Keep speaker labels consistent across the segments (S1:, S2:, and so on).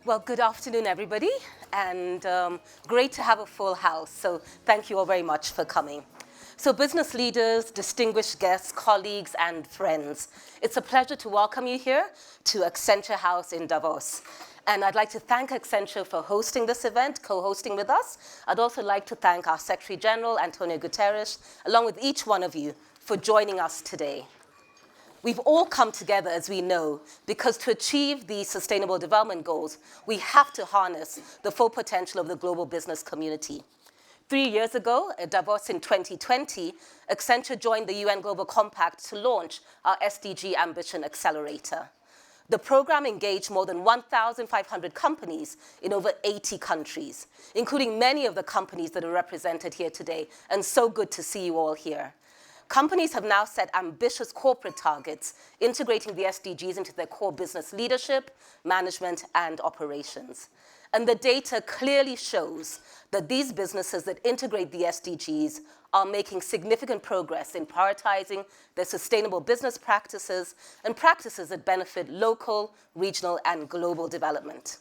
S1: Well, good afternoon, everybody, and great to have a full house. So thank you all very much for coming. So business leaders, distinguished guests, colleagues, and friends, it's a pleasure to welcome you here to Accenture House in Davos. And I'd like to thank Accenture for hosting this event, co-hosting with us. I'd also like to thank our Secretary General, Antonio Guterres, along with each one of you for joining us today. We've all come together, as we know, because to achieve the Sustainable Development Goals, we have to harness the full potential of the global business community. 3 years ago, at Davos in 2020, Accenture joined the UN Global Compact to launch our SDG Ambition Accelerator. The program engaged more than 1,500 companies in over 80 countries, including many of the companies that are represented here today, and so good to see you all here. Companies have now set ambitious corporate targets, integrating the SDGs into their core business leadership, management, and operations. And the data clearly shows that these businesses that integrate the SDGs are making significant progress in prioritizing their sustainable business practices and practices that benefit local, regional, and global development.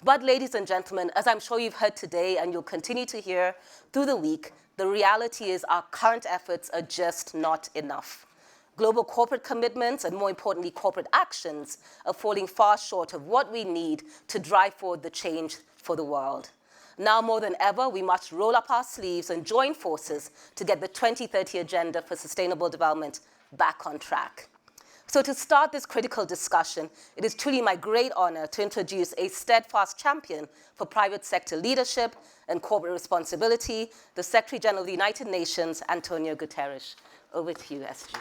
S1: But ladies and gentlemen, as I'm sure you've heard today and you'll continue to hear through the week, the reality is our current efforts are just not enough. Global corporate commitments, and more importantly, corporate actions, are falling far short of what we need to drive forward the change for the world. Now more than ever, we must roll up our sleeves and join forces to get the 2030 Agenda for Sustainable Development back on track. So to start this critical discussion, it is truly my great honor to introduce a steadfast champion for private sector leadership and corporate responsibility, the Secretary General of the United Nations, Antonio Guterres. Over to you, SG.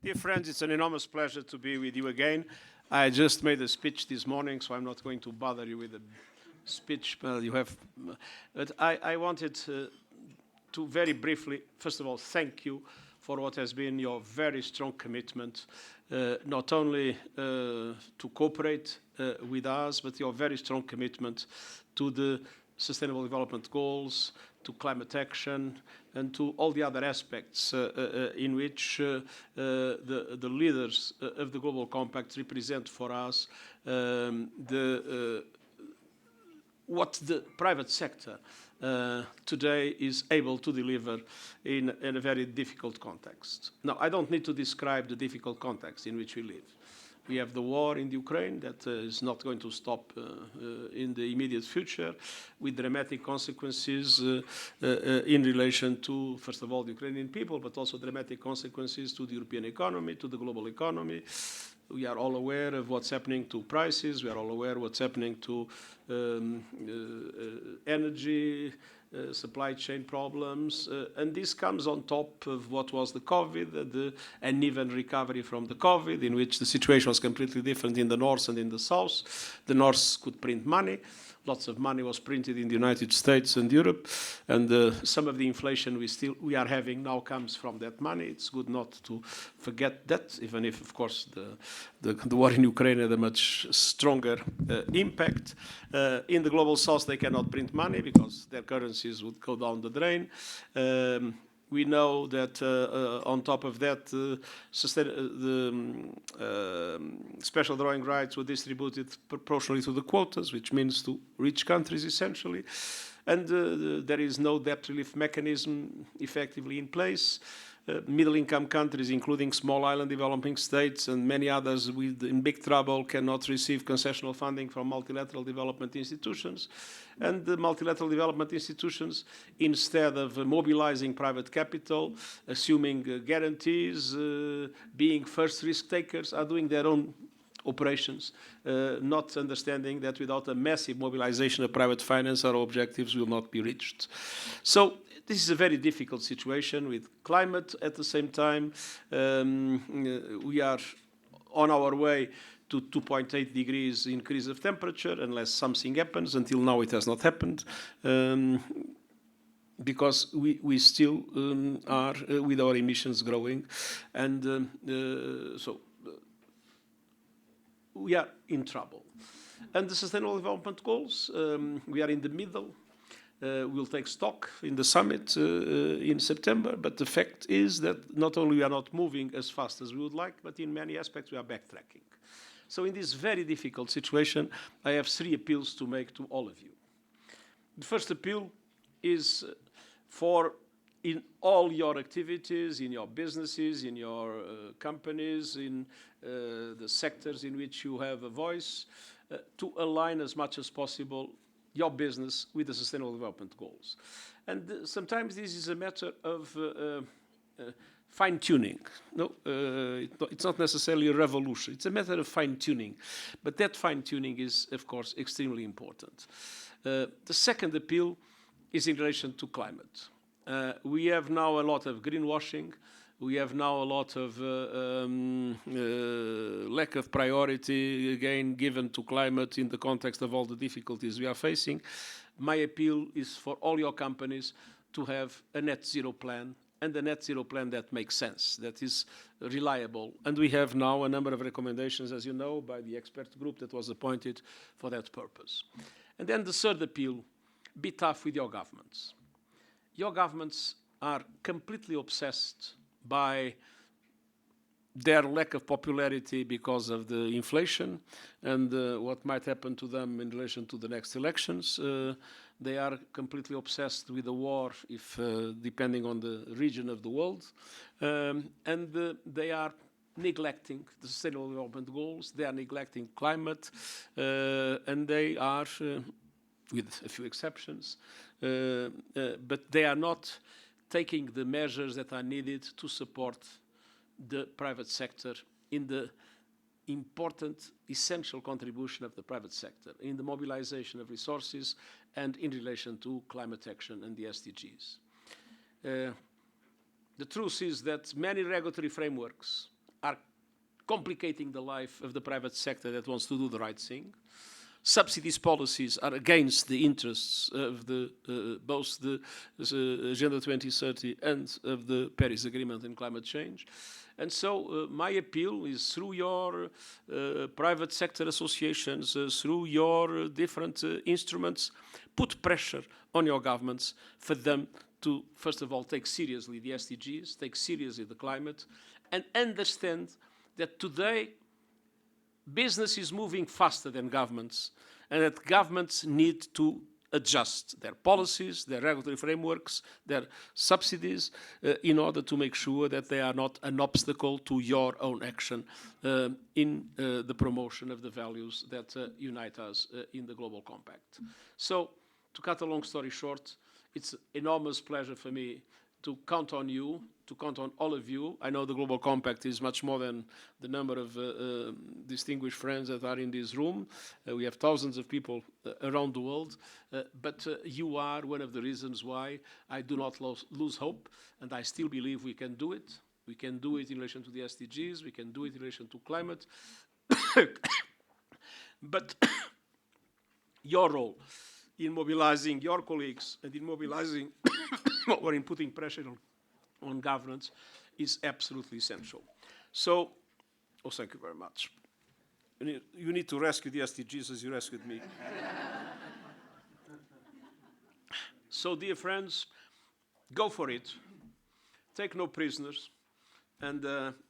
S2: Dear friends, it's an enormous pleasure to be with you again. I just made a speech this morning, so I'm not going to bother you with a speech. But I wanted to very briefly, first of all, thank you for what has been your very strong commitment, not only to cooperate with us, but your very strong commitment to the Sustainable Development Goals, to climate action, and to all the other aspects in which the leaders of the Global Compact represent for us what the private sector today is able to deliver in a very difficult context. Now, I don't need to describe the difficult context in which we live. We have the war in Ukraine that is not going to stop in the immediate future, with dramatic consequences in relation to, first of all, the Ukrainian people, but also dramatic consequences to the European economy, to the global economy. We are all aware of what's happening to prices. We are all aware of what's happening to energy, supply chain problems. And this comes on top of what was the COVID, the uneven recovery from the COVID, in which the situation was completely different in the north and in the south. The north could print money. Lots of money was printed in the United States and Europe, and some of the inflation we are having now comes from that money. It's good not to forget that, even if, of course, the war in Ukraine had a much stronger impact. In the global south, they cannot print money because their currencies would go down the drain. We know that on top of that, the special drawing rights were distributed proportionally to the quotas, which means to rich countries, essentially. And there is no debt relief mechanism effectively in place. Middle-income countries, including small island developing states and many others in big trouble, cannot receive concessional funding from multilateral development institutions. And the multilateral development institutions, instead of mobilizing private capital, assuming guarantees, being first risk takers, are doing their own operations, not understanding that without a massive mobilization of private finance, our objectives will not be reached. So this is a very difficult situation with climate at the same time. We are on our way to 2.8 degrees increase of temperature, unless something happens. Until now, it has not happened, because we still are with our emissions growing. And so we are in trouble. And the Sustainable Development Goals, we are in the middle. We'll take stock in the summit in September, but the fact is that not only we are not moving as fast as we would like, but in many aspects we are backtracking. So in this very difficult situation, I have 3 appeals to make to all of you. The first appeal is for in all your activities, in your businesses, in your companies, in the sectors in which you have a voice, to align as much as possible your business with the Sustainable Development Goals. And sometimes this is a matter of fine-tuning. No, it's not necessarily a revolution. It's a matter of fine-tuning. But that fine-tuning is, of course, extremely important. The second appeal is in relation to climate. We have now a lot of greenwashing. We have now a lot of lack of priority, again, given to climate in the context of all the difficulties we are facing. My appeal is for all your companies to have a net zero plan, and a net zero plan that makes sense, that is reliable. And we have now a number of recommendations, as you know, by the expert group that was appointed for that purpose. And then the third appeal, be tough with your governments. Your governments are completely obsessed by their lack of popularity because of the inflation and what might happen to them in relation to the next elections. They are completely obsessed with the war, if depending on the region of the world, and they are neglecting the Sustainable Development Goals. They are neglecting climate, and they are, with a few exceptions, but they are not taking the measures that are needed to support the private sector in the important, essential contribution of the private sector, in the mobilization of resources and in relation to climate action and the SDGs. The truth is that many regulatory frameworks are complicating the life of the private sector that wants to do the right thing. Subsidies policies are against the interests of both the Agenda 2030 and of the Paris Agreement on climate change. And so my appeal is through your private sector associations, through your different instruments, put pressure on your governments for them to, first of all, take seriously the SDGs, take seriously the climate, and understand that today business is moving faster than governments, and that governments need to adjust their policies, their regulatory frameworks, their subsidies, in order to make sure that they are not an obstacle to your own action in the promotion of the values that unite us in the Global Compact. So, to cut a long story short, it's an enormous pleasure for me to count on you, to count on all of you. I know the Global Compact is much more than the number of distinguished friends that are in this room. We have thousands of people around the world, but you are one of the reasons why I do not lose hope, and I still believe we can do it. We can do it in relation to the SDGs, we can do it in relation to climate. But your role in mobilizing your colleagues and in mobilizing or in putting pressure on governments is absolutely essential. So, thank you very much. You need to rescue the SDGs as you rescued me. So, dear friends, go for it. Take no prisoners. And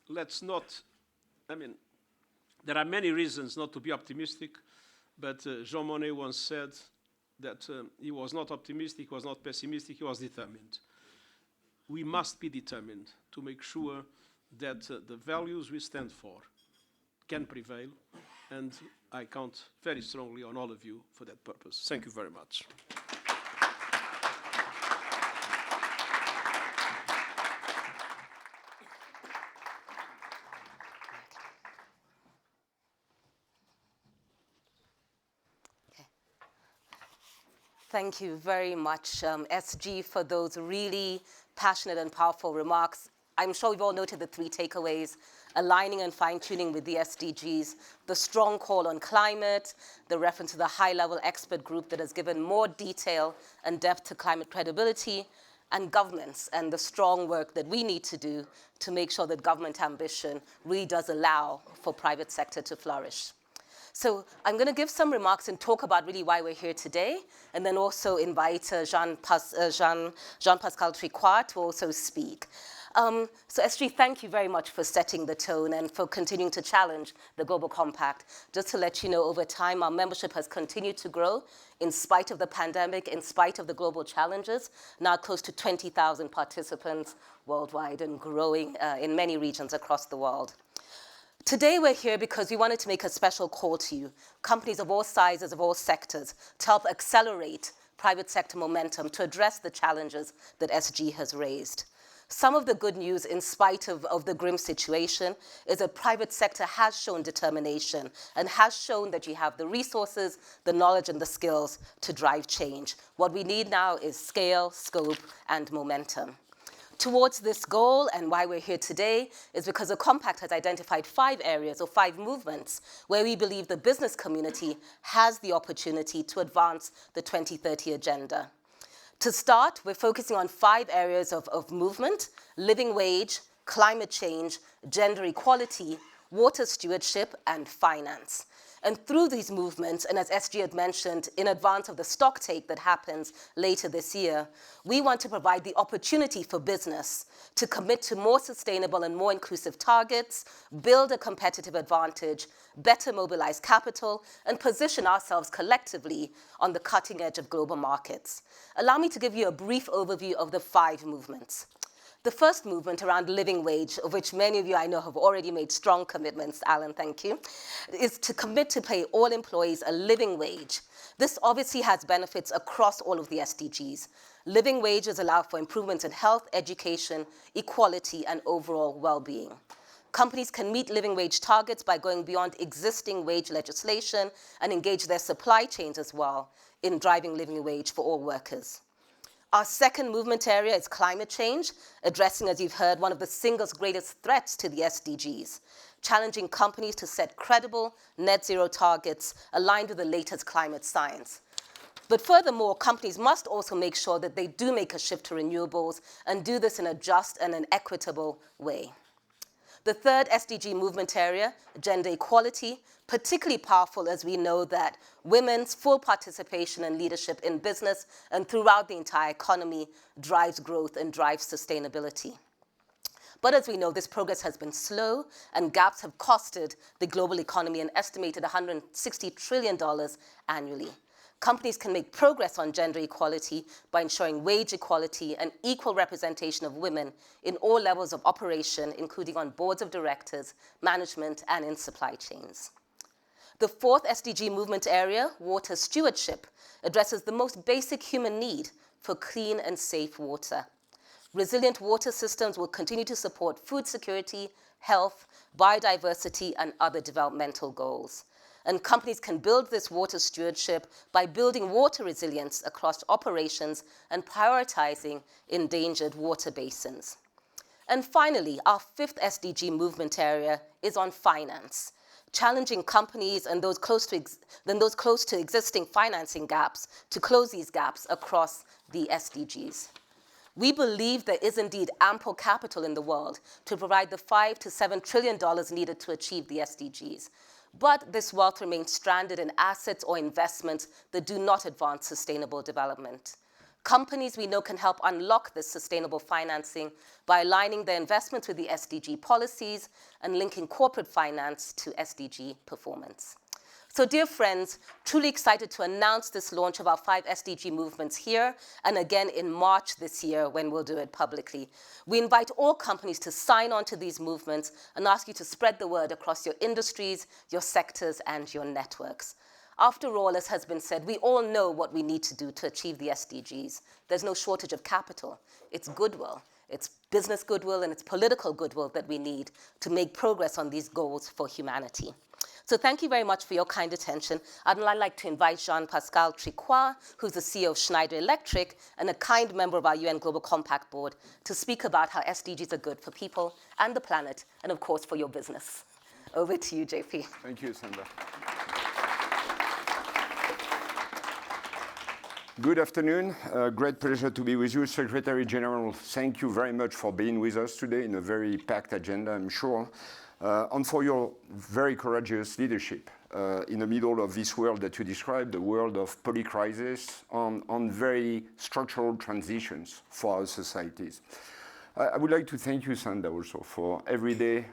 S2: let's not, there are many reasons not to be optimistic, but Jean Monnet once said that he was not optimistic, he was not pessimistic, he was determined. We must be determined to make sure that the values we stand for can prevail, and I count very strongly on all of you for that purpose. Thank you very much.
S1: Thank you very much, SG, for those really passionate and powerful remarks. I'm sure we've all noted the 3 takeaways: aligning and fine-tuning with the SDGs, the strong call on climate, the reference to the high-level expert group that has given more detail and depth to climate credibility, and governments and the strong work that we need to do to make sure that government ambition really does allow for private sector to flourish. So I'm going to give some remarks and talk about really why we're here today, and then also invite Jean-Pascal Tricoire to also speak. So SDG, thank you very much for setting the tone and for continuing to challenge the Global Compact. Just to let you know, over time, our membership has continued to grow in spite of the pandemic, in spite of the global challenges, now close to 20,000 participants worldwide and growing in many regions across the world. Today we're here because we wanted to make a special call to you, companies of all sizes, of all sectors, to help accelerate private sector momentum to address the challenges that SDG has raised. Some of the good news, in spite of the grim situation, is that private sector has shown determination and has shown that you have the resources, the knowledge, and the skills to drive change. What we need now is scale, scope, and momentum. Towards this goal, and why we're here today, is because the Compact has identified 5 areas or 5 movements where we believe the business community has the opportunity to advance the 2030 agenda. To start, we're focusing on 5 areas of movement: living wage, climate change, gender equality, water stewardship, and finance. And through these movements, and as SG had mentioned, in advance of the stock take that happens later this year, we want to provide the opportunity for business to commit to more sustainable and more inclusive targets, build a competitive advantage, better mobilize capital, and position ourselves collectively on the cutting edge of global markets. Allow me to give you a brief overview of the 5 movements. The first movement around living wage, of which many of you I know have already made strong commitments, Alan, thank you, is to commit to pay all employees a living wage. This obviously has benefits across all of the SDGs. Living wages allow for improvements in health, education, equality, and overall well-being. Companies can meet living wage targets by going beyond existing wage legislation and engage their supply chains as well in driving living wage for all workers. Our second movement area is climate change, addressing, as you've heard, one of the single greatest threats to the SDGs, challenging companies to set credible net zero targets aligned with the latest climate science. But furthermore, companies must also make sure that they do make a shift to renewables and do this in a just and an equitable way. The third SDG movement area, gender equality, particularly powerful as we know that women's full participation and leadership in business and throughout the entire economy drives growth and drives sustainability. But as we know, this progress has been slow and gaps have costed the global economy an estimated $160 trillion annually. Companies can make progress on gender equality by ensuring wage equality and equal representation of women in all levels of operation, including on boards of directors, management, and in supply chains. The fourth SDG movement area, water stewardship, addresses the most basic human need for clean and safe water. Resilient water systems will continue to support food security, health, biodiversity, and other developmental goals. And companies can build this water stewardship by building water resilience across operations and prioritizing endangered water basins. And finally, our fifth SDG movement area is on finance, challenging companies and those close to existing financing gaps to close these gaps across the SDGs. We believe there is indeed ample capital in the world to provide the $5 to $7 trillion needed to achieve the SDGs. But this wealth remains stranded in assets or investments that do not advance sustainable development. Companies we know can help unlock this sustainable financing by aligning their investments with the SDG policies and linking corporate finance to SDG performance. So dear friends, truly excited to announce this launch of our 5 SDG movements here and again in March this year when we'll do it publicly. We invite all companies to sign on to these movements and ask you to spread the word across your industries, your sectors, and your networks. After all, as has been said, we all know what we need to do to achieve the SDGs. There's no shortage of capital. It's goodwill. It's business goodwill and it's political goodwill that we need to make progress on these goals for humanity. So thank you very much for your kind attention. I'd like to invite Jean-Pascal Tricoire, who's the CEO of Schneider Electric and a kind member of our UN Global Compact Board, to speak about how SDGs are good for people and the planet, and of course for your business. Over to you, JP.
S3: Thank you, Sandra. Good afternoon. Great pleasure to be with you. Secretary General, thank you very much for being with us today in a very packed agenda, I'm sure. and for your very courageous leadership in the middle of this world that you described, the world of polycrisis, on very structural transitions for our societies. I would like to thank you, Sanda, also for every day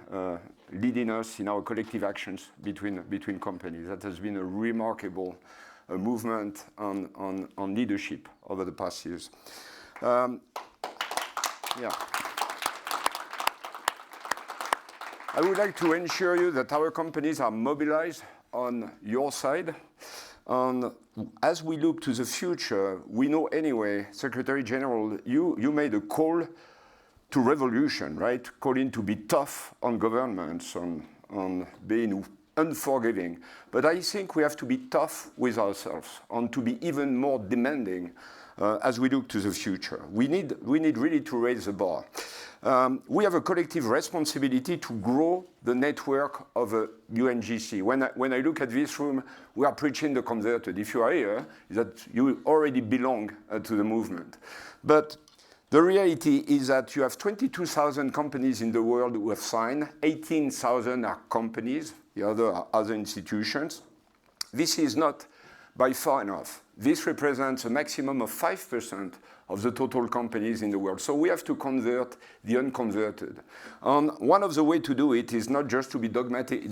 S3: leading us in our collective actions between companies. That has been a remarkable movement on leadership over the past years. Yeah. I would like to ensure you that our companies are mobilized on your side. As we look to the future, we know anyway, Secretary General, you made a call to revolution, right? Calling to be tough on governments, on being unforgiving. But I think we have to be tough with ourselves and to be even more demanding as we look to the future. We need really to raise the bar. We have a collective responsibility to grow the network of a UNGC. When I look at this room, we are preaching the converted. If you are here, that you already belong to the movement. But the reality is that you have 22,000 companies in the world who have signed. 18,000 are companies. The other are other institutions. This is not by far enough. This represents a maximum of 5% of the total companies in the world. So we have to convert the unconverted. And one of the ways to do it is not just to be dogmatic,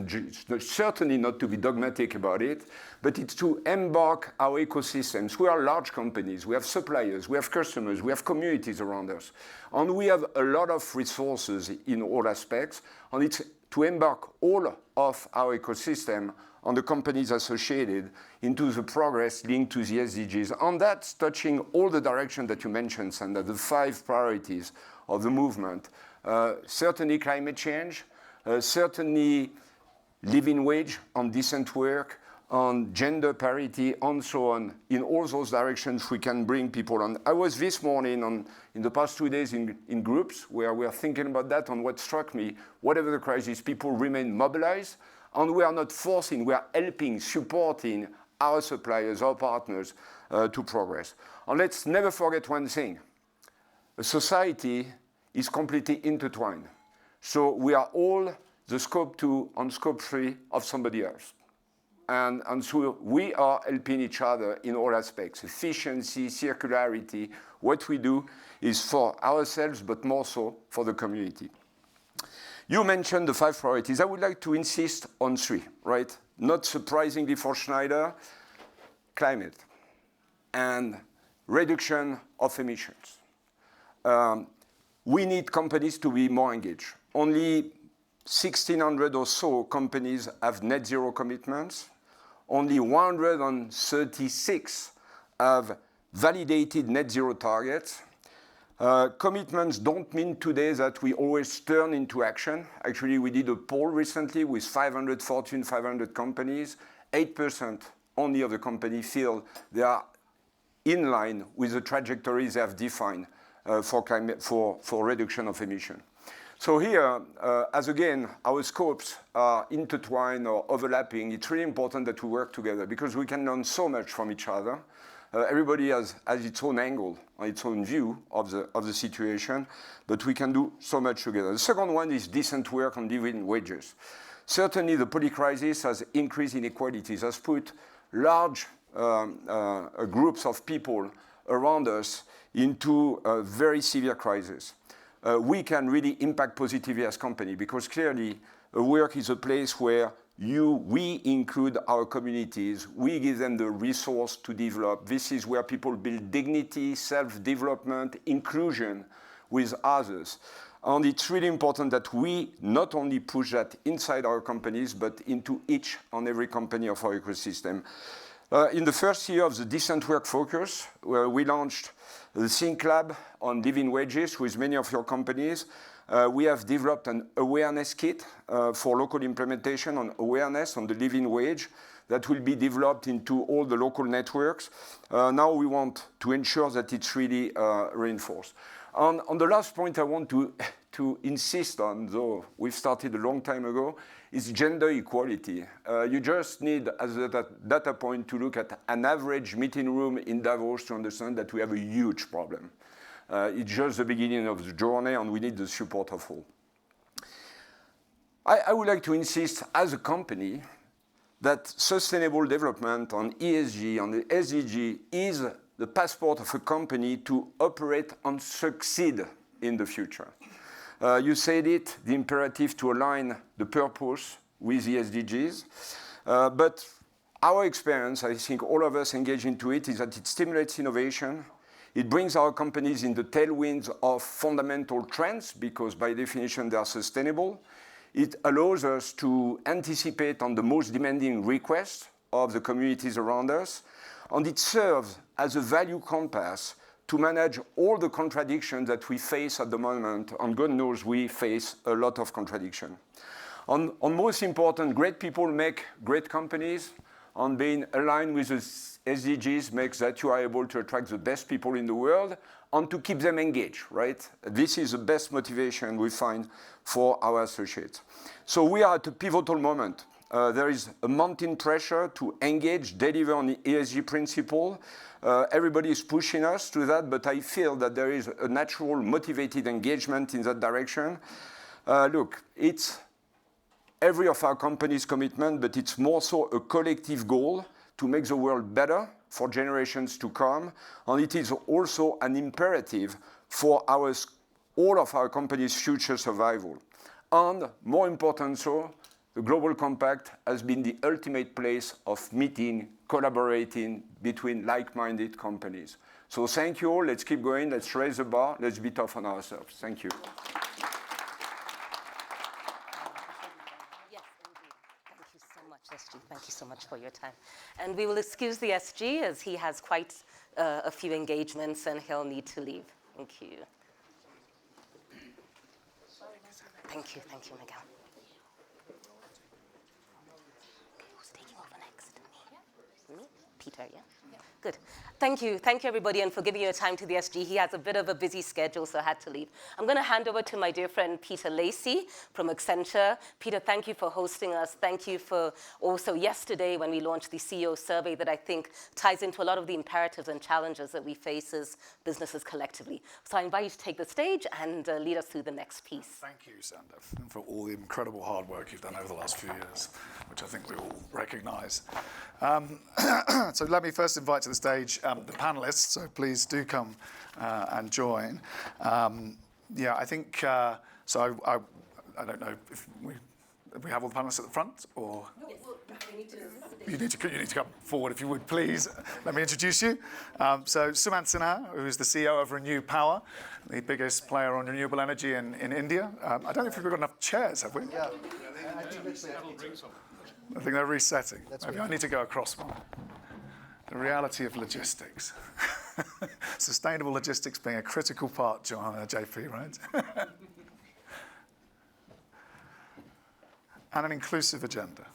S3: certainly not to be dogmatic about it, but it's to embark our ecosystems. We are large companies. We have suppliers. We have customers. We have communities around us. And we have a lot of resources in all aspects. And it's to embark all of our ecosystem on the companies associated into the progress linked to the SDGs. And that's touching all the directions that you mentioned, Sanda, the 5 priorities of the movement. Certainly climate change, certainly living wage on decent work, on gender parity, and so on. In all those directions, we can bring people on. I was this morning in the past 2 days in groups where we are thinking about that, and what struck me, whatever the crisis, people remain mobilized. And we are not forcing, we are helping, supporting our suppliers, our partners to progress. And let's never forget one thing. A society is completely intertwined. So we are all the scope 2 and scope 3 of somebody else. And so we are helping each other in all aspects. Efficiency, circularity. What we do is for ourselves, but more so for the community. You mentioned the 5 priorities. I would like to insist on 3, right? Not surprisingly for Schneider, climate and reduction of emissions. We need companies to be more engaged. Only 1,600 or so companies have net zero commitments. Only 136 have validated net zero targets. Commitments don't mean today that we always turn into action. Actually, we did a poll recently with 500 Fortune 500 companies. 8% only of the companies feel they are in line with the trajectories they have defined for reduction of emission. So here, as again, our scopes are intertwined or overlapping, it's really important that we work together because we can learn so much from each other. Everybody has its own angle, its own view of the situation, but we can do so much together. The second one is decent work and living wages. Certainly, the polycrisis has increased inequalities, has put large groups of people around us into a very severe crisis. We can really impact positively as a company because clearly work is a place where we include our communities, we give them the resource to develop. This is where people build dignity, self-development, inclusion with others. And it's really important that we not only push that inside our companies, but into each and every company of our ecosystem. In the first year of the Decent Work Focus, where we launched the Think Lab on living wages with many of your companies. We have developed an awareness kit for local implementation on awareness on the living wage that will be developed into all the local networks. Now we want to ensure that it's really reinforced. On the last point I want to insist on, though we've started a long time ago, is gender equality. You just need, as a data point, to look at an average meeting room in Davos to understand that we have a huge problem. It's just the beginning of the journey, and we need the support of all. I would like to insist as a company that sustainable development on ESG, on the SDG, is the passport of a company to operate and succeed in the future. You said it, the imperative to align the purpose with the SDGs. But our experience, I think all of us engage into it, is that it stimulates innovation. It brings our companies in the tailwinds of fundamental trends because by definition they are sustainable. It allows us to anticipate on the most demanding requests of the communities around us. And it serves as a value compass to manage all the contradictions that we face at the moment. And God knows we face a lot of contradiction. On most important, great people make great companies. On being aligned with the SDGs makes that you are able to attract the best people in the world and to keep them engaged, right? This is the best motivation we find for our associates. So we are at a pivotal moment. There is a mounting pressure to engage, deliver on the ESG principle. Everybody is pushing us to that, but I feel that there is a natural motivated engagement in that direction. Look, it's every of our company's commitment, but it's more so a collective goal to make the world better for generations to come. And it is also an imperative for all of our company's future survival. And more important so, the Global Compact has been the ultimate place of meeting, collaborating between like-minded companies. So thank you all. Let's keep going. Let's raise the bar. Let's be tough on ourselves. Thank you.
S1: SG, thank you so much for your time. And we will excuse the SG as he has quite a few engagements and he'll need to leave. Thank you. Thank you, Miguel. Okay, who's taking over next? Me? Peter, yeah? Good. Thank you, everybody, and for giving your time to the SG. He has a bit of a busy schedule, so I had to leave. I'm going to hand over to my dear friend Peter Lacey from Accenture. Peter, thank you for hosting us. Thank you for also yesterday when we launched the CEO survey that I think ties into a lot of the imperatives and challenges that we face as businesses collectively. So I invite you to take the stage and lead us through the next piece.
S4: Thank you, Sandra, for all the incredible hard work you've done over the last few years, which I think we all recognize. So let me first invite to the stage the panelists, so please do come and join. Yeah, I think, so I don't know if we have all the panelists at the front, or? Yes. You need to come forward if you would, please. Let me introduce you. So Sumant Sinha, who is the CEO of Renew Power, the biggest player on renewable energy in India. I don't know if we've got enough chairs, have we?
S5: Yeah.
S4: I think they're resetting. Maybe I need to go across one. The reality of logistics. Sustainable logistics being a critical part, JP, right? And an inclusive agenda.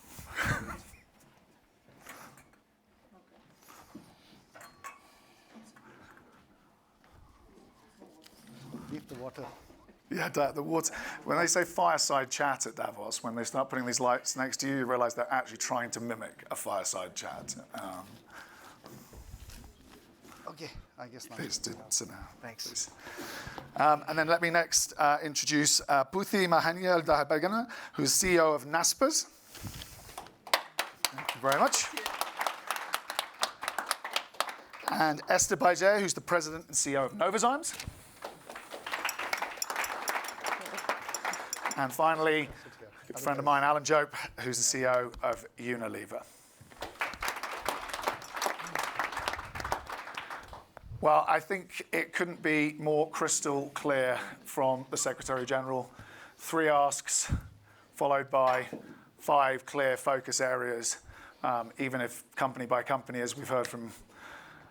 S5: Leave the water.
S4: Yeah, the water. When they say fireside chat at Davos, when they start putting these lights next to you, you realize they're actually trying to mimic a fireside chat.
S5: Okay, I guess not.
S4: Please do sit down.
S5: Thanks.
S4: Please. And then let me next introduce Puthi Mahaniel Dahabagana, who's CEO of NASPERS. Thank you very much. And Esther Baije, who's the president and CEO of Novozymes. And finally, a good friend of mine, Alan Jope, who's the CEO of Unilever. Well, I think it couldn't be more crystal clear from the Secretary General. 3 asks, followed by 5 clear focus areas. Even if company by company, as we've heard from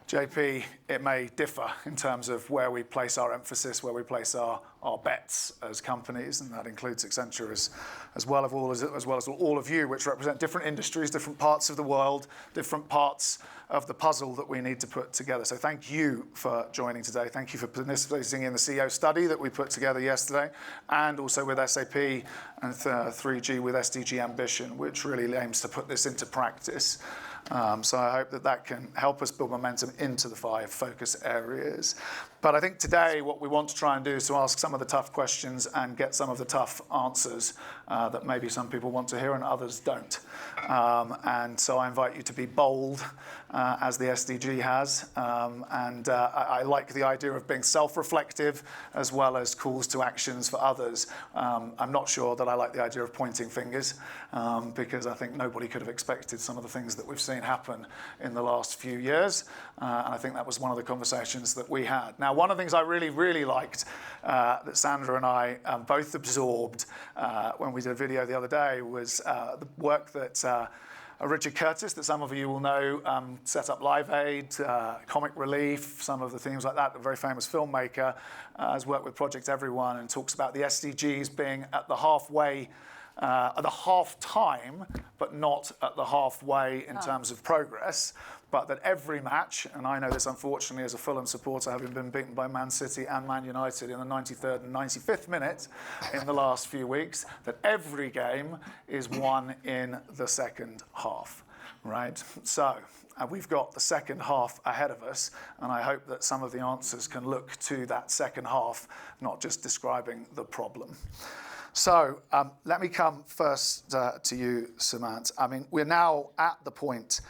S4: JP, it may differ in terms of where we place our emphasis, where we place our bets as companies, and that includes Accenture as well as all of you, which represent different industries, different parts of the world, different parts of the puzzle that we need to put together. So thank you for joining today. Thank you for participating in the CEO study that we put together yesterday, and also with SAP and 3G with SDG Ambition, which really aims to put this into practice. So I hope that that can help us build momentum into the 5 focus areas. But I think today what we want to try and do is to ask some of the tough questions and get some of the tough answers that maybe some people want to hear and others don't. And so I invite you to be bold, as the SDG has. I like the idea of being self-reflective as well as calls to actions for others. I'm not sure that I like the idea of pointing fingers because I think nobody could have expected some of the things that we've seen happen in the last few years. And I think that was one of the conversations that we had. Now, one of the things I really, really liked that Sandra and I both absorbed when we did a video the other day was the work that Richard Curtis, that some of you will know, set up Live Aid, Comic Relief, some of the things like that. A very famous filmmaker has worked with Project Everyone and talks about the SDGs being at the halfway, at the half time, but not at the halfway in terms of progress. But that every match, and I know this unfortunately as a Fulham supporter, having been beaten by Man City and Man United in the 93rd and 95th minute in the last few weeks, that every game is won in the second half, right? So we've got the second half ahead of us, and I hope that some of the answers can look to that second half, not just describing the problem. So let me come first to you, Sumant. I mean, we're now at the point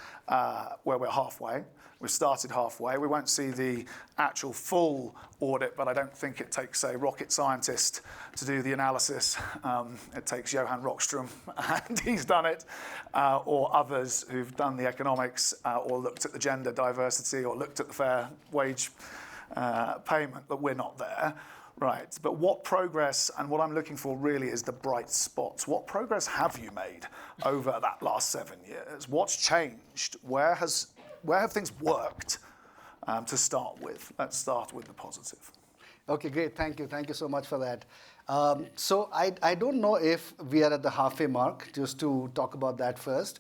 S4: where we're halfway. We've started halfway. We won't see the actual full audit, but I don't think it takes a rocket scientist to do the analysis. It takes Johan Rockström, and he's done it, or others who've done the economics, or looked at the gender diversity, or looked at the fair wage payment, but we're not there. Right, but what progress, and what I'm looking for really is the bright spots. What progress have you made over that last 7 years? What's changed? Where have things worked to start with? Let's start with the positive.
S5: Okay, great. Thank you. Thank you so much for that. So I don't know if we are at the halfway mark, just to talk about that first.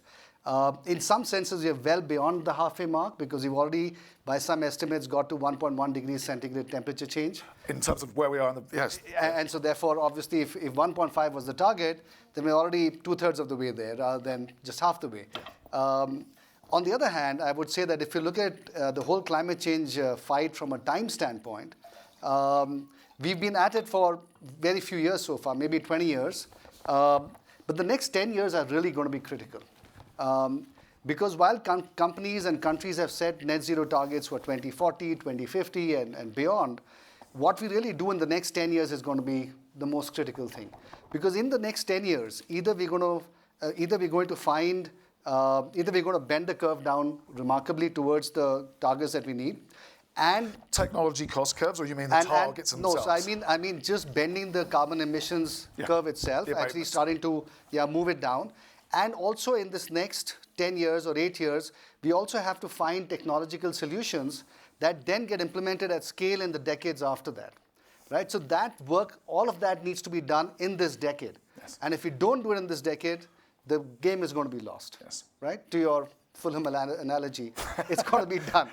S5: In some senses, we are well beyond the halfway mark because we've already, by some estimates, got to 1.1 degrees centigrade temperature change.
S4: In terms of where we are in the, yes.
S5: And so therefore, obviously, if 1.5 was the target, then we're already 2/3 of the way there rather than just half the way. On the other hand, I would say that if you look at the whole climate change fight from a time standpoint, we've been at it for very few years so far, maybe 20 years. But the next 10 years are really going to be critical. Because while companies and countries have set net zero targets for 2040, 2050, and beyond, what we really do in the next 10 years is going to be the most critical thing. Because in the next 10 years, either we're going to bend the curve down remarkably towards the targets that we need, and
S4: technology cost curves, or you mean the targets themselves?
S5: No, so I mean just bending the carbon emissions curve itself, actually starting to move it down. And also in this next 10 years or 8 years, we also have to find technological solutions that then get implemented at scale in the decades after that, right? So that work, all of that needs to be done in this decade. Yes. And if we don't do it in this decade, the game is going to be lost, right? To your Fulham analogy, it's going to be done,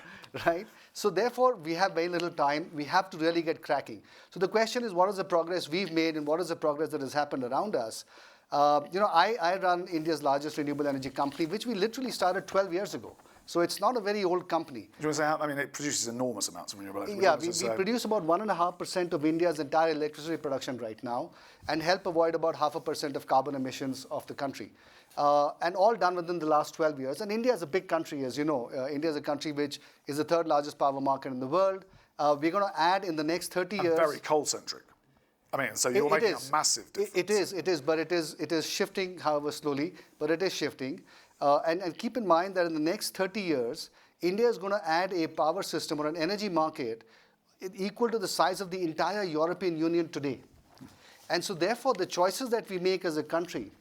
S5: right? So therefore, we have very little time. We have to really get cracking. So the question is, what is the progress we've made and what is the progress that has happened around us? I run India's largest renewable energy company, which we literally started 12 years ago. So it's not a very old company.
S4: Do you want to say, I mean, it produces enormous amounts of renewable energy.
S5: Yeah, we produce about 1.5% of India's entire electricity production right now and help avoid about 0.5% of carbon emissions of the country. And all done within the last 12 years. And India is a big country, as you know. India is a country which is the 3rd largest power market in the world. We're going to add in the next 30 years.
S4: Very coal-centric. I mean, so you're making a massive difference.
S5: It is, but it is shifting, however slowly, but it is shifting. And keep in mind that in the next 30 years, India is going to add a power system or an energy market equal to the size of the entire European Union today. And so therefore, the choices that we make as a country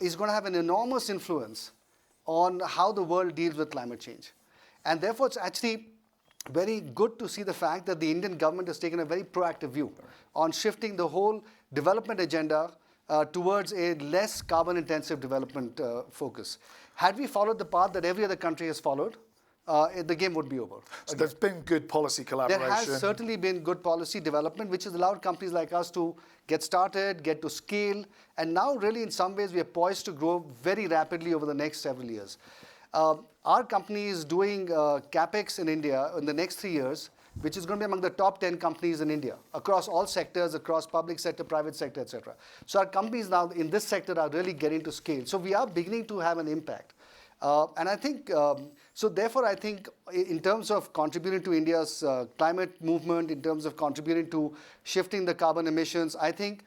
S5: is going to have an enormous influence on how the world deals with climate change. And therefore, it's actually very good to see the fact that the Indian government has taken a very proactive view on shifting the whole development agenda towards a less carbon-intensive development focus. Had we followed the path that every other country has followed, the game would be over.
S4: So there's been good policy collaboration.
S5: There has certainly been good policy development, which has allowed companies like us to get started, get to scale, and now really in some ways we are poised to grow very rapidly over the next several years. Our company is doing CapEx in India in the next 3 years, which is going to be among the top 10 companies in India, across all sectors, across public sector, private sector, etc. So our companies now in this sector are really getting to scale. So we are beginning to have an impact. And I think, so therefore I think in terms of contributing to India's climate movement, in terms of contributing to shifting the carbon emissions, I think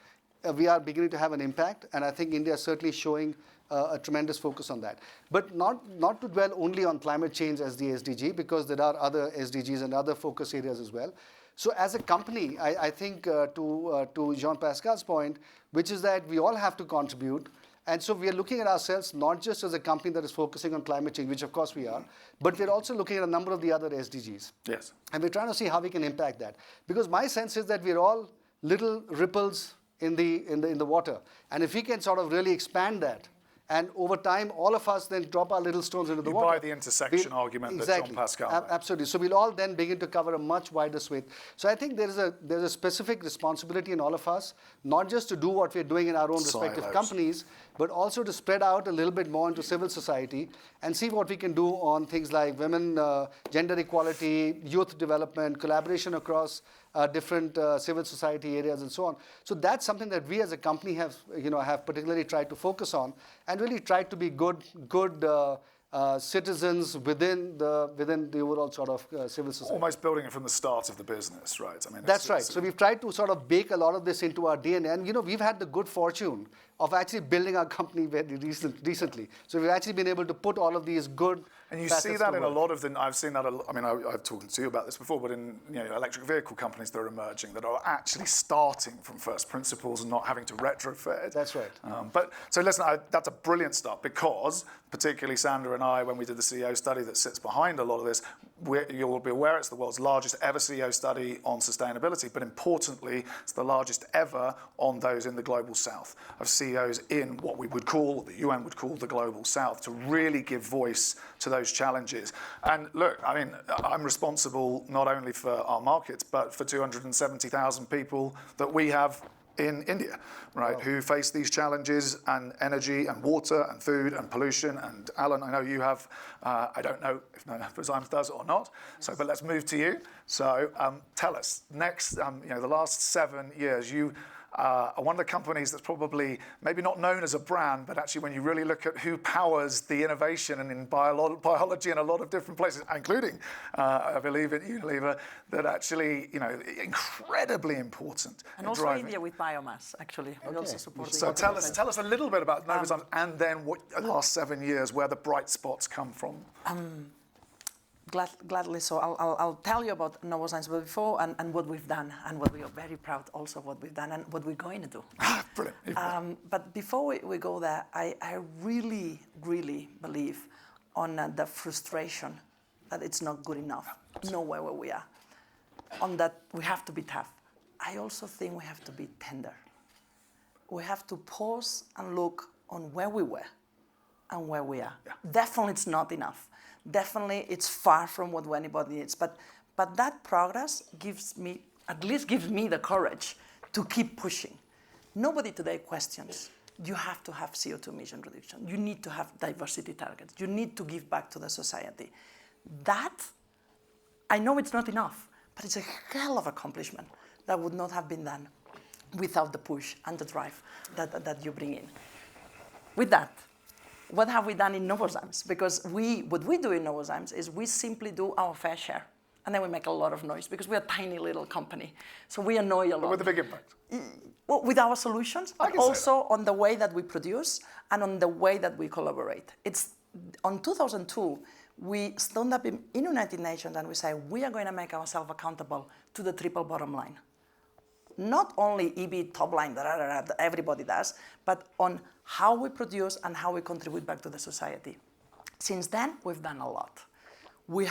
S5: we are beginning to have an impact. And I think India is certainly showing a tremendous focus on that. But not to dwell only on climate change as the SDG, because there are other SDGs and other focus areas as well. So as a company, I think to Jean-Pascal's point, which is that we all have to contribute. And so we are looking at ourselves not just as a company that is focusing on climate change, which of course we are, but we're also looking at a number of the other SDGs.
S4: Yes.
S5: And we're trying to see how we can impact that. Because my sense is that we're all little ripples in the water. And if we can sort of really expand that, and over time, all of us then drop our little stones into the water.
S4: You buy the intersection argument that Jean-Pascal made.
S5: Absolutely. So we'll all then begin to cover a much wider swath. So I think there's a specific responsibility in all of us, not just to do what we're doing in our own respective companies, but also to spread out a little bit more into civil society and see what we can do on things like women, gender equality, youth development, collaboration across different civil society areas and so on. So that's something that we as a company have particularly tried to focus on and really tried to be good citizens within the overall sort of civil society.
S4: Almost building it from the start of the business, right? I mean,
S5: that's right. So we've tried to sort of bake a lot of this into our DNA. And we've had the good fortune of actually building our company very recently. So we've actually been able to put all of these good.
S4: And you see that in a lot of I've seen that, I mean, I've talked to you about this before, but in electric vehicle companies that are emerging that are actually starting from first principles and not having to retrofit.
S5: That's right.
S4: But so listen, that's a brilliant start because particularly Sandra and I, when we did the CEO study that sits behind a lot of this, you'll be aware it's the world's largest ever CEO study on sustainability, but importantly, it's the largest ever on those in the global south, of CEOs in what we would call, the UN would call the global south, to really give voice to those challenges. And look, I mean, I'm responsible not only for our markets, but for 270,000 people that we have in India, right, who face these challenges, and energy and water and food and pollution. And Alan, I know you have, I don't know if Zymes does or not, so, but let's move to you. So tell us, next, the last 7 years, you are one of the companies that's probably maybe not known as a brand, but actually when you really look at who powers the innovation and in biology in a lot of different places, including, I believe, in Unilever, that actually, incredibly important.
S6: And also driving. India with biomass, actually. We also support.
S4: So tell us a little bit about Novozymes and then what the last 7 years, where the bright spots come from.
S6: Gladly so. I'll tell you about Novozymes before and what we've done and what we are very proud also of what we've done and what we're going to do.
S4: Brilliant.
S6: But before we go there, I really, really believe on the frustration that it's not good enough, nowhere where we are. On that, we have to be tough. I also think we have to be tender. We have to pause and look on where we were and where we are. Yeah. Definitely it's not enough. Definitely, it's far from what anybody needs. But that progress gives me the courage to keep pushing. Nobody today questions, you have to have CO2 emission reduction. You need to have diversity targets. You need to give back to the society. That, I know it's not enough, but it's a hell of accomplishment that would not have been done without the push and the drive that you bring in. With that, what have we done in Novozymes? Because what we do in Novozymes is we simply do our fair share. And then we make a lot of noise because we're a tiny little company. So we annoy a lot.
S4: But with a big impact.
S6: Well, with our solutions, but also on the way that we produce and on the way that we collaborate. On 2002, we stood up in United Nations and we say, we are going to make ourselves accountable to the triple bottom line. Not only EBIT, top line, that everybody does, but on how we produce and how we contribute back to the society. Since then, we've done a lot. We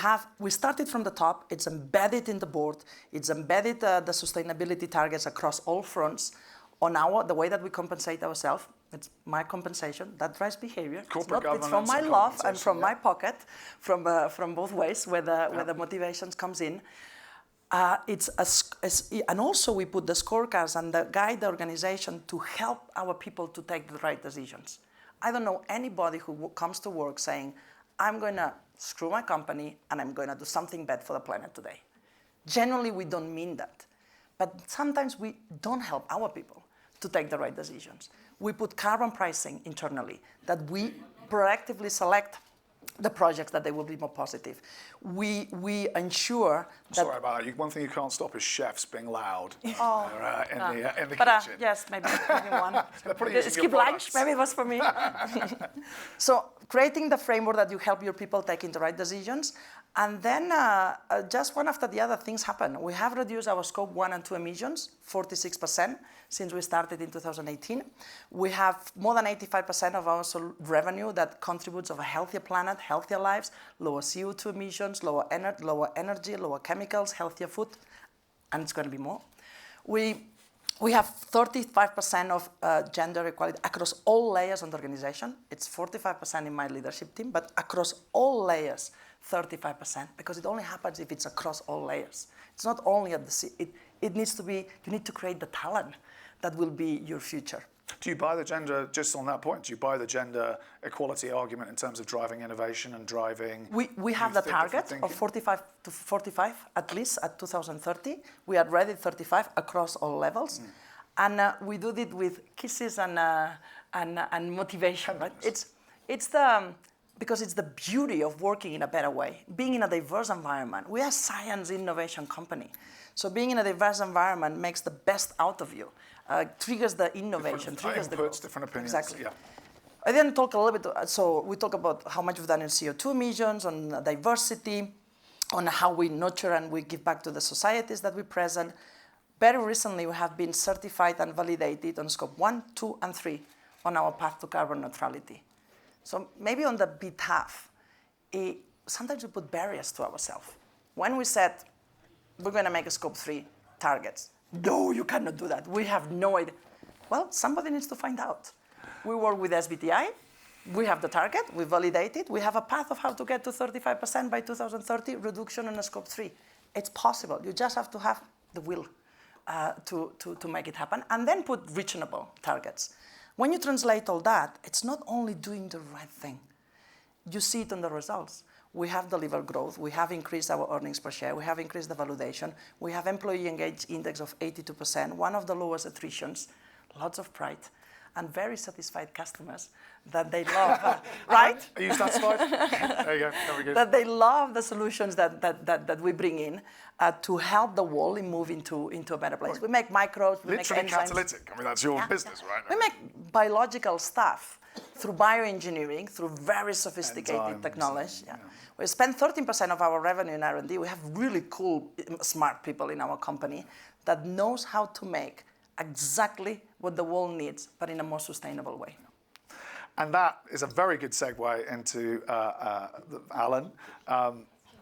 S6: started from the top. It's embedded in the board. It's embedded the sustainability targets across all fronts. On the way that we compensate ourselves, it's my compensation. That drives behavior. It's from my love and from my pocket, from both ways, where the motivations comes in. And also we put the scorecards and guide the organization to help our people to take the right decisions. I don't know anybody who comes to work saying, I'm going to screw my company and I'm going to do something bad for the planet today. Generally, we don't mean that. But sometimes we don't help our people to take the right decisions. We put carbon pricing internally, that we proactively select the projects that they will be more positive. We ensure that...
S4: Sorry about that. One thing you can't stop is chefs being loud in the
S6: but,
S4: kitchen.
S6: yes, maybe one.
S4: Skip
S6: lunch, maybe it was for me. So creating the framework that you help your people taking the right decisions. And then just one after the other, things happen. We have reduced our scope 1 and 2 emissions, 46%, since we started in 2018. We have more than 85% of our revenue that contributes of a healthier planet, healthier lives, lower CO2 emissions, lower energy, lower chemicals, healthier food, and it's going to be more. We have 35% of gender equality across all layers of the organization. It's 45% in my leadership team, but across all layers, 35%, because it only happens if it's across all layers. It's not only at the it needs to be, you need to create the talent that will be your future.
S4: Do you buy the gender, just on that point, do you buy the gender equality argument in terms of driving innovation and driving...
S6: We have the target of 45 to 45, at least at 2030. We are ready 35 across all levels. And we do it with kisses and motivation, right? Because it's the beauty of working in a better way, being in a diverse environment. We are a science innovation company. So being in a diverse environment makes the best out of you, triggers the innovation, triggers the growth.
S4: Different opinions.
S6: Exactly.
S4: Yeah.
S6: I didn't talk a little bit, so we talk about how much we've done in CO2 emissions, on diversity, on how we nurture and we give back to the societies that we present. Very recently, we have been certified and validated on scope 1, 2, and 3 on our path to carbon neutrality. So maybe on the behalf, sometimes we put barriers to ourselves. When we said, we're going to make a scope 3 targets, no, you cannot do that. We have no idea. Well, somebody needs to find out. We work with SBTi. We have the target. We validate it. We have a path of how to get to 35% by 2030 reduction in a scope 3. It's possible. You just have to have the will to make it happen, and then put reachable targets. When you translate all that, it's not only doing the right thing. You see it in the results. We have delivered growth. We have increased our earnings per share. We have increased the valuation. We have employee engaged index of 82%, one of the lowest attritions, lots of pride, and very satisfied customers that they love, right?
S4: Are you satisfied? There you go. Very good.
S6: That they love the solutions that we bring in to help the world move into a better place. We make microbes, we
S4: literally
S6: make enzymes.
S4: catalytic. I mean, that's your business, right?
S6: We make biological stuff through bioengineering, through very sophisticated
S4: Enzymes,
S6: technology. Yeah. We spend 13% of our revenue in R&D. We have really cool, smart people in our company that knows how to make exactly what the world needs, but in a more sustainable way.
S4: And that is a very good segue into Alan,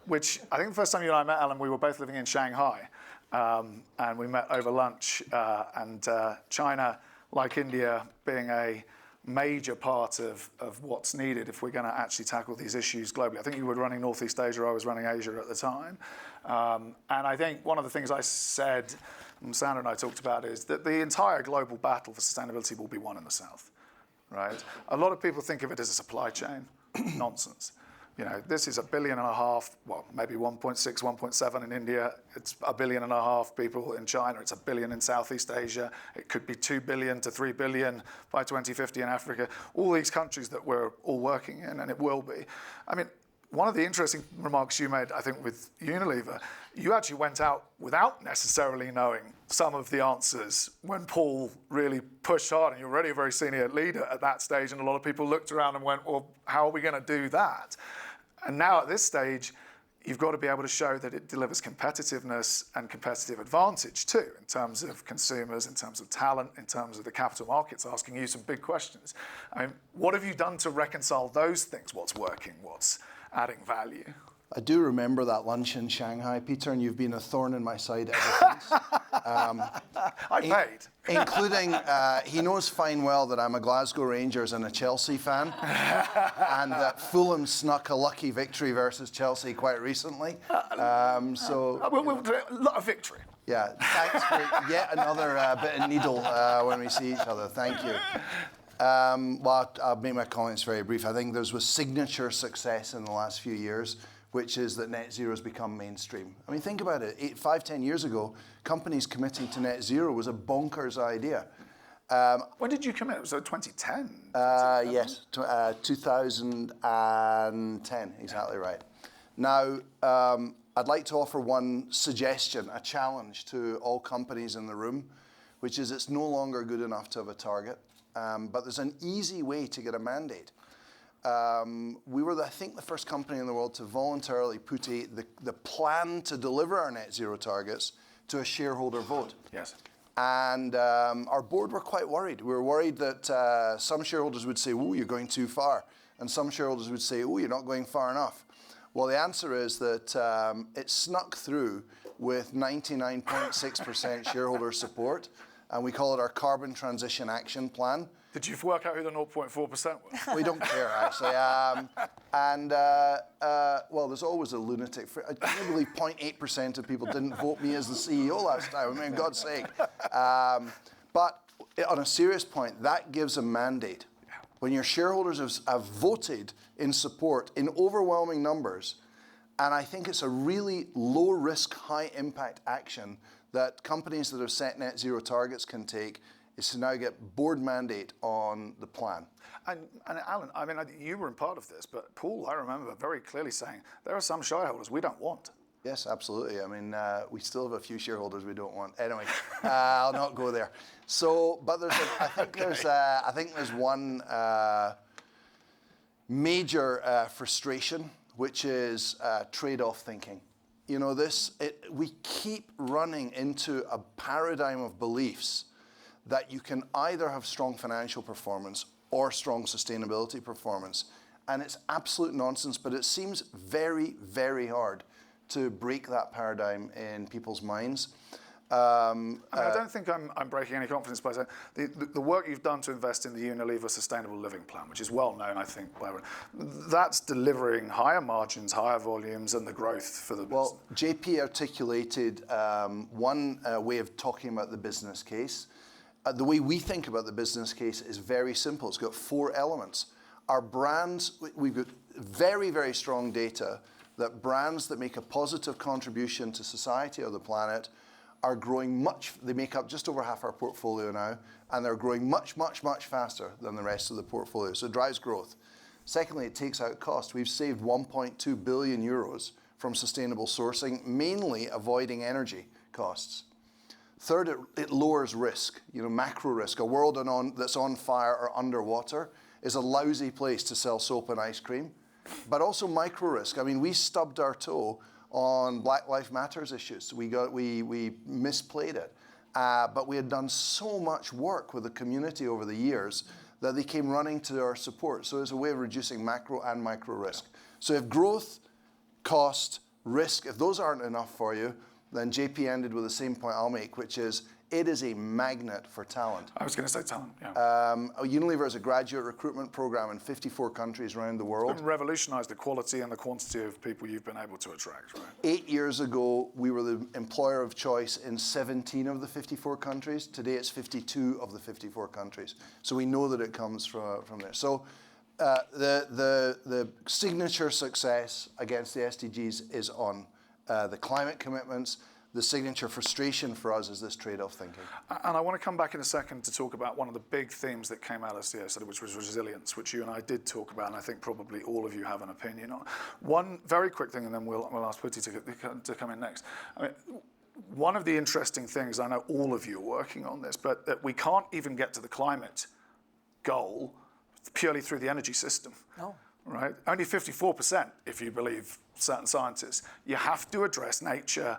S4: which I think the first time you and I met, Alan, we were both living in Shanghai. And we met over lunch. And China, like India, being a major part of what's needed if we're going to actually tackle these issues globally. I think you were running Northeast Asia, I was running Asia at the time. And I think one of the things I said, and Sandra and I talked about, is that the entire global battle for sustainability will be won in the South, right? A lot of people think of it as a supply chain. Nonsense. You know, this is $1.5 billion, well, maybe 1.6, 1.7 in India. It's $1.5 billion people in China. It's $1 billion in Southeast Asia. It could be 2 billion to 3 billion by 2050 in Africa. All these countries that we're all working in, and it will be. I mean, one of the interesting remarks you made, I think, with Unilever, you actually went out without necessarily knowing some of the answers when Paul really pushed hard, and you're already a very senior leader at that stage, and a lot of people looked around and went, well, how are we going to do that? And now at this stage, you've got to be able to show that it delivers competitiveness and competitive advantage too, in terms of consumers, in terms of talent, in terms of the capital markets asking you some big questions. I mean, what have you done to reconcile those things? What's working? What's adding value?
S7: I do remember that lunch in Shanghai, Peter, and you've been a thorn in my side ever since.
S4: I paid.
S7: Including, he knows fine well that I'm a Glasgow Rangers and a Chelsea fan, and that Fulham snuck a lucky victory versus Chelsea quite recently.
S4: A victory.
S7: Yeah, thanks for yet another bit of needle when we see each other. Thank you. Well, I'll make my comments very brief. I think there's was signature success in the last few years, which is that net zero has become mainstream. I mean, think about it. 5, 10 years ago, companies committing to net zero was a bonkers idea.
S4: When did you commit? Was it 2010?
S7: Yes, 2010, exactly right. Now, I'd like to offer one suggestion, a challenge to all companies in the room, which is it's no longer good enough to have a target, but there's an easy way to get a mandate. We were, I think, the first company in the world to voluntarily put the plan to deliver our net zero targets to a shareholder vote.
S4: Yes.
S7: And our board were quite worried. We were worried that some shareholders would say, "Oh, you're going too far," and some shareholders would say, "Oh, you're not going far enough." Well, the answer is that it snuck through with 99.6% shareholder support, and we call it our Carbon Transition Action Plan.
S4: Did you work out who the 0.4% was?
S7: We don't care, actually. Well, there's always a lunatic. Probably 0.8% of people didn't vote me as the CEO last time. I mean, God's sake. But on a serious point, that gives a mandate. When your shareholders have voted in support in overwhelming numbers, and I think it's a really low-risk, high-impact action that companies that have set net zero targets can take, is to now get board mandate on the plan.
S4: And Alan, I mean, you were a part of this, but Paul, I remember very clearly saying, there are some shareholders we don't want.
S7: Yes, absolutely. I mean, we still have a few shareholders we don't want. Anyway, I'll not go there. So, but there's, I think there's one major frustration, which is trade-off thinking. You know, we keep running into a paradigm of beliefs that you can either have strong financial performance or strong sustainability performance. And it's absolute nonsense, but it seems very, very hard to break that paradigm in people's minds.
S4: I don't think I'm breaking any confidence by saying the work you've done to invest in the Unilever Sustainable Living Plan, which is well known, I think, that's delivering higher margins, higher volumes, and the growth for the business.
S7: Well, JP articulated one way of talking about the business case. The way we think about the business case is very simple. It's got 4 elements. Our brands, we've got very, very strong data that brands that make a positive contribution to society or the planet are growing they make up just over half our portfolio now, and they're growing much, much, much faster than the rest of the portfolio. So it drives growth. Secondly, it takes out cost. We've saved 1.2 billion euros from sustainable sourcing, mainly avoiding energy costs. Third, it lowers risk, macro risk. A world that's on fire or underwater is a lousy place to sell soap and ice cream, but also micro risk. I mean, we stubbed our toe on Black Lives Matters issues. We misplayed it, but we had done so much work with the community over the years that they came running to our support. So it's a way of reducing macro and micro risk. So if growth, cost, risk, if those aren't enough for you, then JP ended with the same point I'll make, which is it is a magnet for talent.
S4: I was going to say talent, yeah.
S7: Unilever is a graduate recruitment program in 54 countries around the world.
S4: It's revolutionized the quality and the quantity of people you've been able to attract, right?
S7: 8 years ago, we were the employer of choice in 17 of the 54 countries. Today, it's 52 of the 54 countries. So we know that it comes from there. So the signature success against the SDGs is on the climate commitments. The signature frustration for us is this trade-off thinking.
S4: And I want to come back in a second to talk about one of the big themes that came out of CSO, which was resilience, which you and I did talk about, and I think probably all of you have an opinion on. One very quick thing, and then we'll ask Putty to come in next. I mean, one of the interesting things, I know all of you are working on this, but that we can't even get to the climate goal purely through the energy system.
S6: No.
S4: Right? Only 54%, if you believe certain scientists. You have to address nature.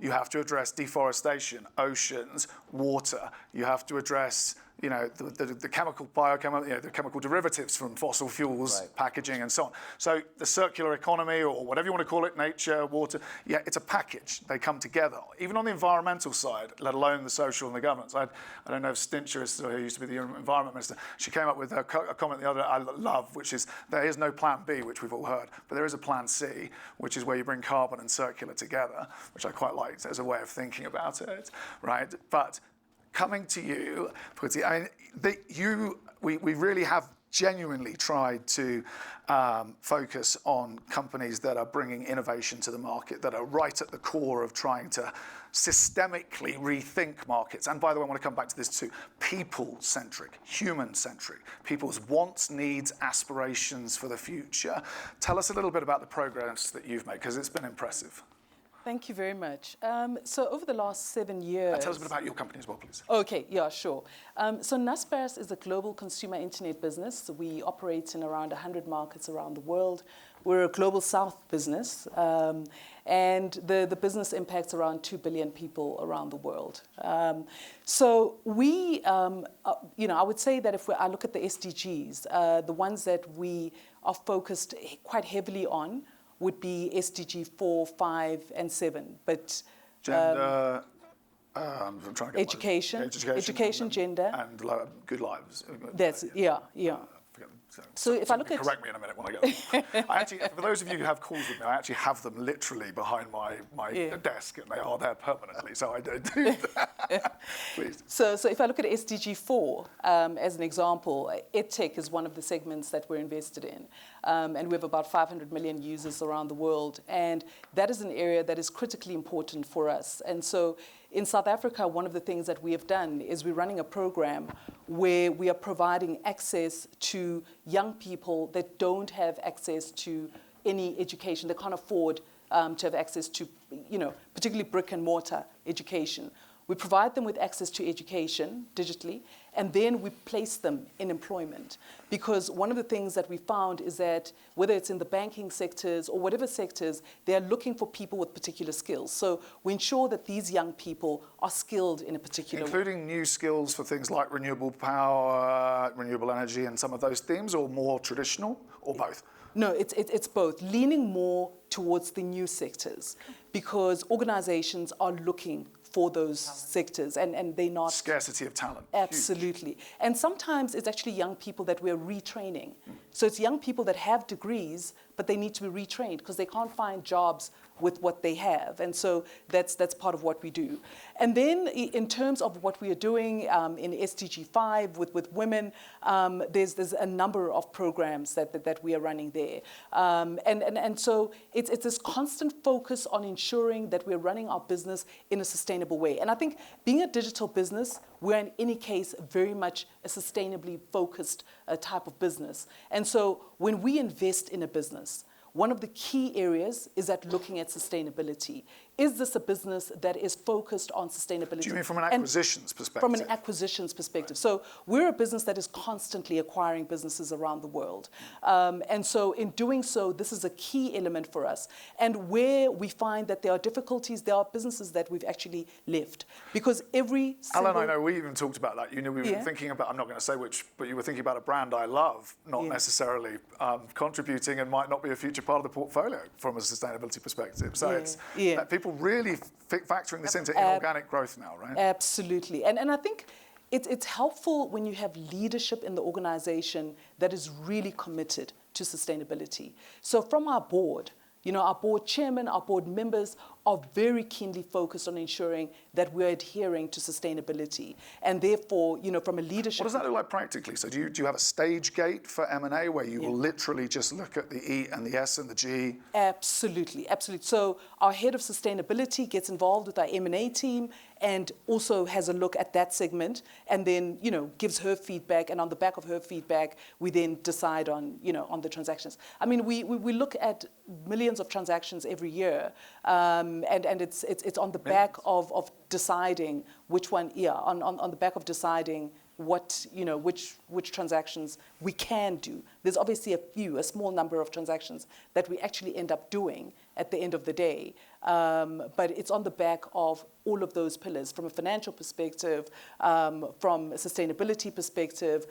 S4: You have to address deforestation, oceans, water. You have to address, the chemical the chemical derivatives from fossil fuels, right, packaging, and so on. So the circular economy, or whatever you want to call it, nature, water, yeah, it's a package. They come together. Even on the environmental side, let alone the social and the governance. I don't know if Stincher, who used to be the environment minister, she came up with a comment the other day I love, which is there is no plan B, which we've all heard, but there is a plan C, which is where you bring carbon and circular together, which I quite liked as a way of thinking about it, right? But coming to you, Putty, I mean, we really have genuinely tried to focus on companies that are bringing innovation to the market, that are right at the core of trying to systemically rethink markets. And by the way, I want to come back to this too. People-centric, human-centric, people's wants, needs, aspirations for the future. Tell us a little bit about the progress that you've made, because it's been impressive.
S8: Thank you very much. So over the last 7 years...
S4: And tell us a bit about your company as well, please.
S8: Okay, yeah, sure. So Naspers is a global consumer internet business. We operate in around 100 markets around the world. We're a global south business, and the business impacts around 2 billion people around the world. So we, I would say that if I look at the SDGs, the ones that we are focused quite heavily on would be SDG 4, 5, and 7. But
S4: gender, I'm trying to get
S8: education, gender,
S4: and good lives.
S8: That's yeah. So if I look at...
S4: Correct me in a minute when I get them. I actually, for those of you who have calls with me, I actually have them literally behind my desk, and they are there permanently, so I don't do that. Please.
S8: So if I look at SDG 4 as an example, EdTech is one of the segments that we're invested in. And we have about 500 million users around the world. And that is an area that is critically important for us. And so in South Africa, one of the things that we have done is we're running a program where we are providing access to young people that don't have access to any education. They can't afford to have access to, particularly brick and mortar education. We provide them with access to education digitally, and then we place them in employment. Because one of the things that we found is that whether it's in the banking sectors or whatever sectors, they are looking for people with particular skills. So we ensure that these young people are skilled in a particular way.
S4: Including new skills for things like renewable power, renewable energy, and some of those themes, or more traditional, or both?
S8: No, it's both, leaning more towards the new sectors, because organizations are looking for those sectors, and they're not...
S4: Scarcity of talent.
S8: Absolutely. Huge. And sometimes it's actually young people that we're retraining. So it's young people that have degrees, but they need to be retrained because they can't find jobs with what they have. And so that's part of what we do. And then in terms of what we are doing in SDG 5 with women, there's a number of programs that we are running there. And so it's this constant focus on ensuring that we're running our business in a sustainable way. And I think being a digital business, we're in any case very much a sustainably focused type of business. And so when we invest in a business, one of the key areas is that looking at sustainability. Is this a business that is focused on sustainability?
S4: Do you mean from an acquisitions perspective?
S8: From an acquisitions perspective. So we're a business that is constantly acquiring businesses around the world. And so in doing so, this is a key element for us. And where we find that there are difficulties, there are businesses that we've actually left. Because every single...
S4: Alan, I know we even talked about that. We were thinking about, I'm not going to say which, but you were thinking about a brand I love, not necessarily contributing, and might not be a future part of the portfolio from a sustainability perspective. So it's that people really factoring this into inorganic growth now, right?
S8: Absolutely. And I think it's helpful when you have leadership in the organization that is really committed to sustainability. So from our board, our board chairman, our board members are very keenly focused on ensuring that we're adhering to sustainability. And therefore, from a leadership...
S4: What does that look like practically? So do you have a stage gate for M&A where you will literally just look at the E and the S and the G?
S8: Absolutely, absolutely. So our head of sustainability gets involved with our M&A team and also has a look at that segment, and then, gives her feedback, and on the back of her feedback, we then decide on, on the transactions. I mean, we look at millions of transactions every year, and it's on the back of deciding which one, on the back of deciding what, which transactions we can do. There's obviously a small number of transactions that we actually end up doing at the end of the day. But it's on the back of all of those pillars, from a financial perspective, from a sustainability perspective.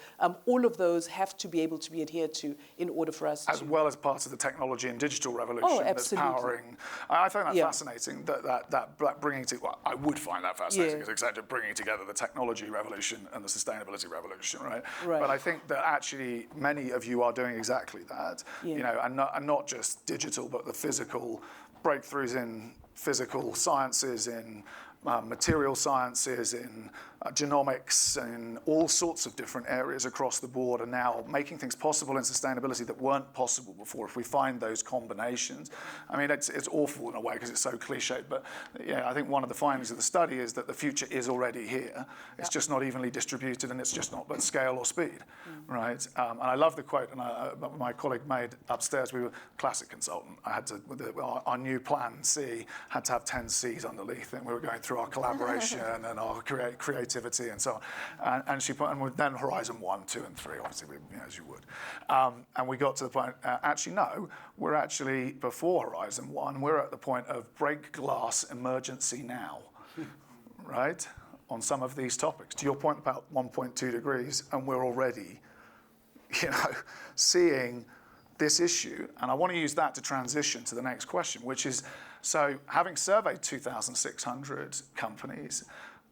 S8: All of those have to be able to be adhered to in order for us
S4: as well as part of the technology and digital revolution that's powering. I find that fascinating, that bringing to, well, I would find that fascinating, because exactly bringing together the technology revolution and the sustainability revolution, right? But I think that actually many of you are doing exactly that, and not just digital, but the physical breakthroughs in physical sciences, in material sciences, in genomics, in all sorts of different areas across the board are now making things possible in sustainability that weren't possible before. If we find those combinations, I mean, it's awful in a way because it's so cliched, but yeah, I think one of the findings of the study is that the future is already here. It's just not evenly distributed, and it's just not but scale or speed, right? And I love the quote, and my colleague made upstairs. We were classic consultant. I had to, our new plan C had to have 10 C's underneath, and we were going through our collaboration and our creativity and so on. And she put, and then Horizon 1, 2, and 3, obviously, as you would. And we got to the point, actually, no, we're actually before Horizon 1, we're at the point of break glass emergency now, right? On some of these topics. To your point about 1.2 degrees, and we're already, seeing this issue. And I want to use that to transition to the next question, which is, so having surveyed 2,600 companies,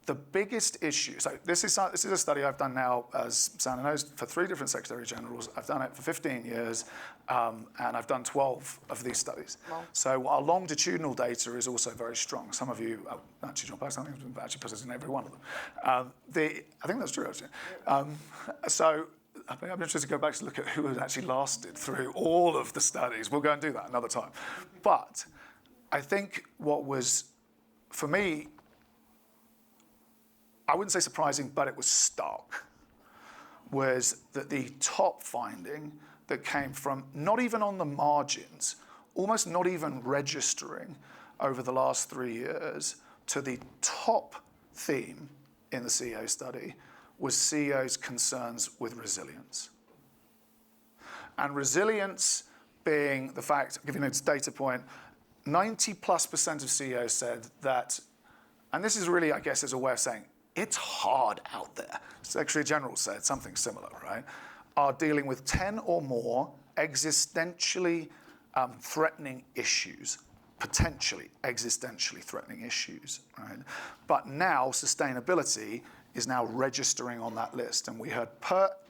S4: the biggest issue, so this is a study I've done now, as Sandra knows, for 3 different Secretary Generals. I've done it for 15 years, and I've done 12 of these studies. Wow. So our longitudinal data is also very strong. Some of you, actually John Paxton, I think actually puts us in every one of them. I think that's true, actually. So I think I'm interested to go back to look at who has actually lasted through all of the studies. We'll go and do that another time. But I think what was, for me, I wouldn't say surprising, but it was stark, was that the top finding that came from not even on the margins, almost not even registering over the last 3 years, to the top theme in the CEO study was CEOs' concerns with resilience. And resilience being the fact, I'll give you a data point, 90+% of CEOs said that, and this is really, I guess, as a way of saying, it's hard out there. Secretary General said something similar, right? Are dealing with 10 or more existentially threatening issues, potentially existentially threatening issues, right? But now sustainability is now registering on that list. And we heard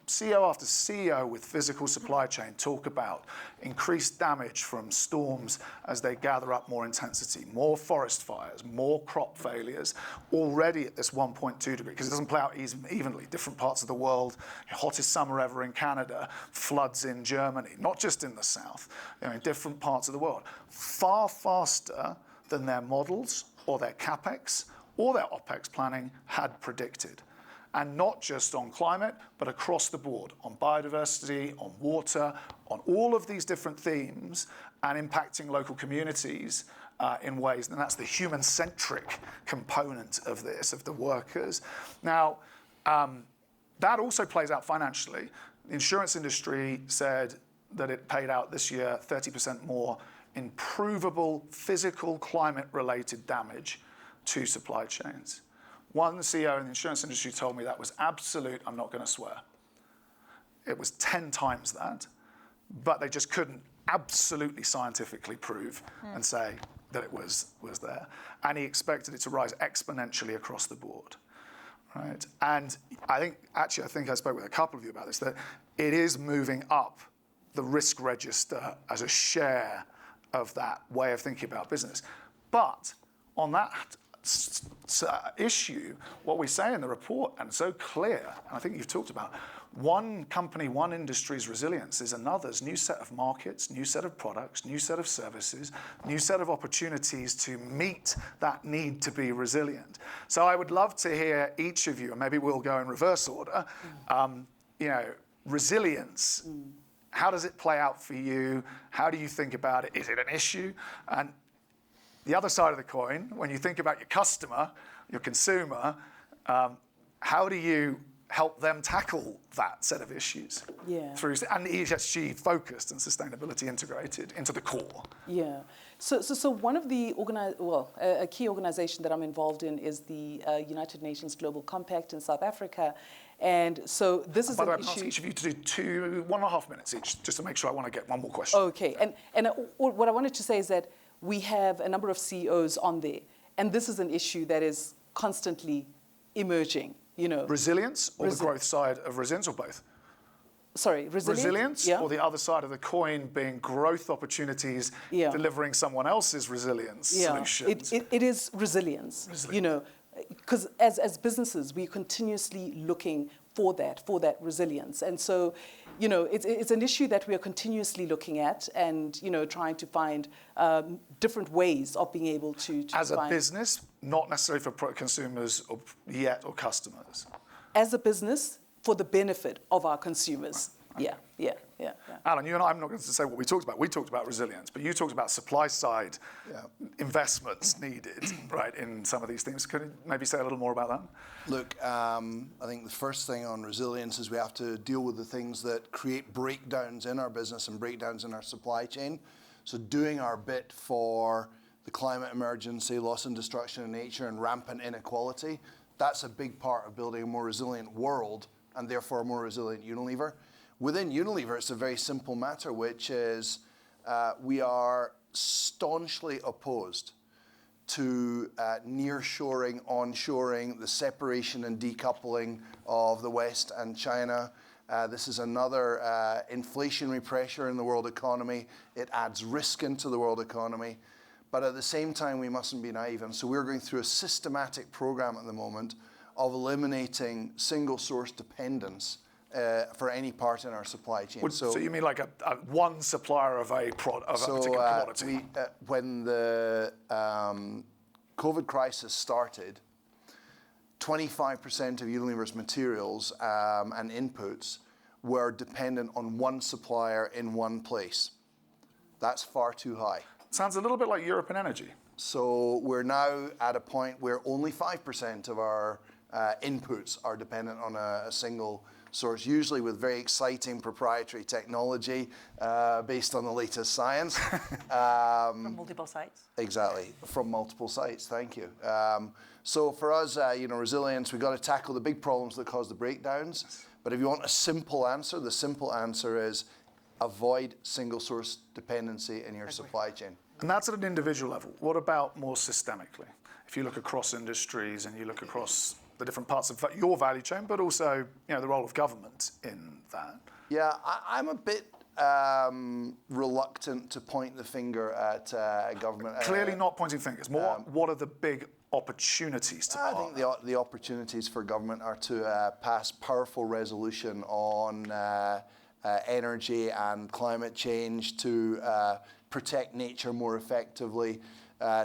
S4: CEO after CEO with physical supply chain talk about increased damage from storms as they gather up more intensity, more forest fires, more crop failures, already at this 1.2 degree, because it doesn't play out evenly. Different parts of the world, hottest summer ever in Canada, floods in Germany, not just in the south, in different parts of the world, far faster than their models or their CapEx or their OpEx planning had predicted. And not just on climate, but across the board, on biodiversity, on water, on all of these different themes, and impacting local communities in ways, and that's the human-centric component of this, of the workers. Now, that also plays out financially. The insurance industry said that it paid out this year 30% more in provable physical climate-related damage to supply chains. One CEO in the insurance industry told me that was absolute, I'm not going to swear. It was 10 times that, but they just couldn't absolutely scientifically prove and say that it was there. And he expected it to rise exponentially across the board, right? And I think I spoke with a couple of you about this, that it is moving up the risk register as a share of that way of thinking about business. But on that issue, what we say in the report, and so clear, and I think you've talked about, one company, one industry's resilience is another's new set of markets, new set of products, new set of services, new set of opportunities to meet that need to be resilient. So I would love to hear each of you, and maybe we'll go in reverse order, resilience. How does it play out for you? How do you think about it? Is it an issue? And the other side of the coin, when you think about your customer, your consumer, how do you help them tackle that set of issues?
S8: Yeah.
S4: Through, and ESG focused and sustainability integrated into the core.
S8: Yeah. So one of the a key organization that I'm involved in is the United Nations Global Compact in South Africa. And so this is
S4: by the way,
S8: an
S4: I'm
S8: issue.
S4: asking each of you to do 1.5 minutes each, just to make sure I want to get one more question.
S8: Okay. And what I wanted to say is that we have a number of CEOs on there, and this is an issue that is constantly emerging.
S4: Resilience or the growth side of resilience, or both?
S8: Sorry,
S4: resilience,
S8: yeah.
S4: or the other side of the coin being growth opportunities, delivering someone else's resilience solutions?
S8: It is resilience. You know, because as businesses, we're continuously looking for that resilience. And so, you know, it's an issue that we are continuously looking at and, you know, trying to find different ways of being able to
S4: as a business, not necessarily for consumers or customers.
S8: As a business, for the benefit of our consumers. Right. Okay. Yeah.
S4: Alan, you and I, I'm not going to say what we talked about. We talked about resilience, but you talked about supply side investments needed, right, in some of these things. Could you maybe say a little more about that?
S7: Look, I think the first thing on resilience is we have to deal with the things that create breakdowns in our business and breakdowns in our supply chain. So doing our bit for the climate emergency, loss and destruction of nature, and rampant inequality, that's a big part of building a more resilient world and therefore a more resilient Unilever. Within Unilever, it's a very simple matter, which is we are staunchly opposed to nearshoring, onshoring, the separation and decoupling of the West and China. This is another inflationary pressure in the world economy. It adds risk into the world economy. But at the same time, we mustn't be naive. And so we're going through a systematic program at the moment of eliminating single source dependence for any part in our supply chain.
S4: So you mean like a one supplier of a particular commodity?
S7: When the COVID crisis started, 25% of Unilever's materials and inputs were dependent on one supplier in one place. That's far too high.
S4: Sounds a little bit like European energy.
S7: So we're now at a point where only 5% of our inputs are dependent on a single source, usually with very exciting proprietary technology based on the latest science.
S6: From multiple sites.
S7: Exactly, from multiple sites, thank you. So for us, resilience, we've got to tackle the big problems that cause the breakdowns. But if you want a simple answer, the simple answer is avoid single source dependency in your supply chain.
S4: And that's at an individual level. What about more systemically? If you look across industries and you look across the different parts of your value chain, but also the role of government in that.
S7: Yeah, I'm a bit reluctant to point the finger at government.
S4: Clearly not pointing fingers. More, what are the big opportunities to
S7: I think the opportunities for government are to pass powerful resolution on energy and climate change, to protect nature more effectively,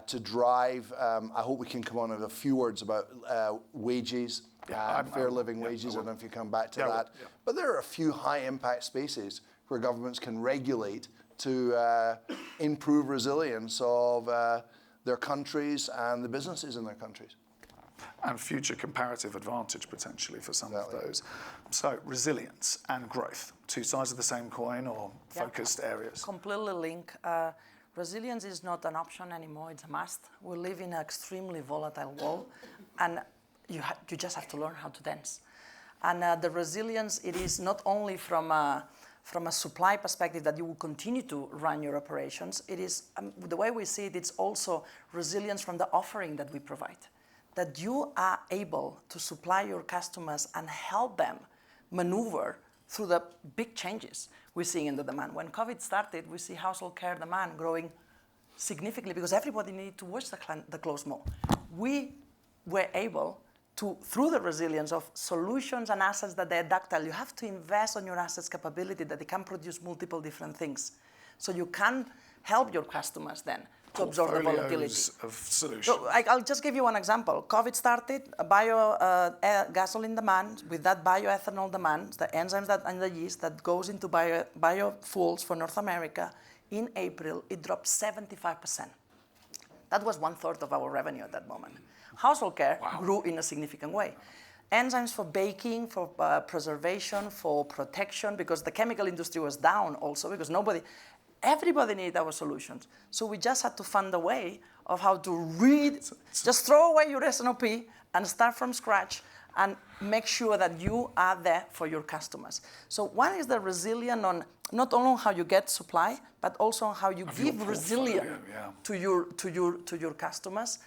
S7: to drive, I hope we can come on with a few words about wages, fair living wages. I don't know if you come back to that. Yeah. But there are a few high impact spaces where governments can regulate to improve resilience of their countries and the businesses in their countries.
S4: And future comparative advantage potentially for some of those. So resilience and growth, two sides of the same coin or focused areas.
S6: Completely linked. Resilience is not an option anymore, it's a must. We live in an extremely volatile world, and you just have to learn how to dance. And the resilience, it is not only from a supply perspective that you will continue to run your operations, it is, the way we see it, it's also resilience from the offering that we provide. That you are able to supply your customers and help them maneuver through the big changes we're seeing in the demand. When COVID started, we see household care demand growing significantly because everybody needed to wash the clothes more. We were able to, through the resilience of solutions and assets that they're ductile, you have to invest on your assets' capability that they can produce multiple different things. So you can help your customers then to absorb the volatility.
S4: Of solutions.
S6: So I'll just give you one example. COVID started, gasoline demand, with that bioethanol demand, the enzymes and the yeast that goes into biofuels for North America, in April, it dropped 75%. That was 1/3 of our revenue at that moment. Household care grew in a significant way. Enzymes for baking, for preservation, for protection, because the chemical industry was down also, because everybody needed our solutions. So we just had to find a way of how to just throw away your S&OP and start from scratch and make sure that you are there for your customers. So one is the resilient on not only how you get supply, but also on how you give resilience to your customers.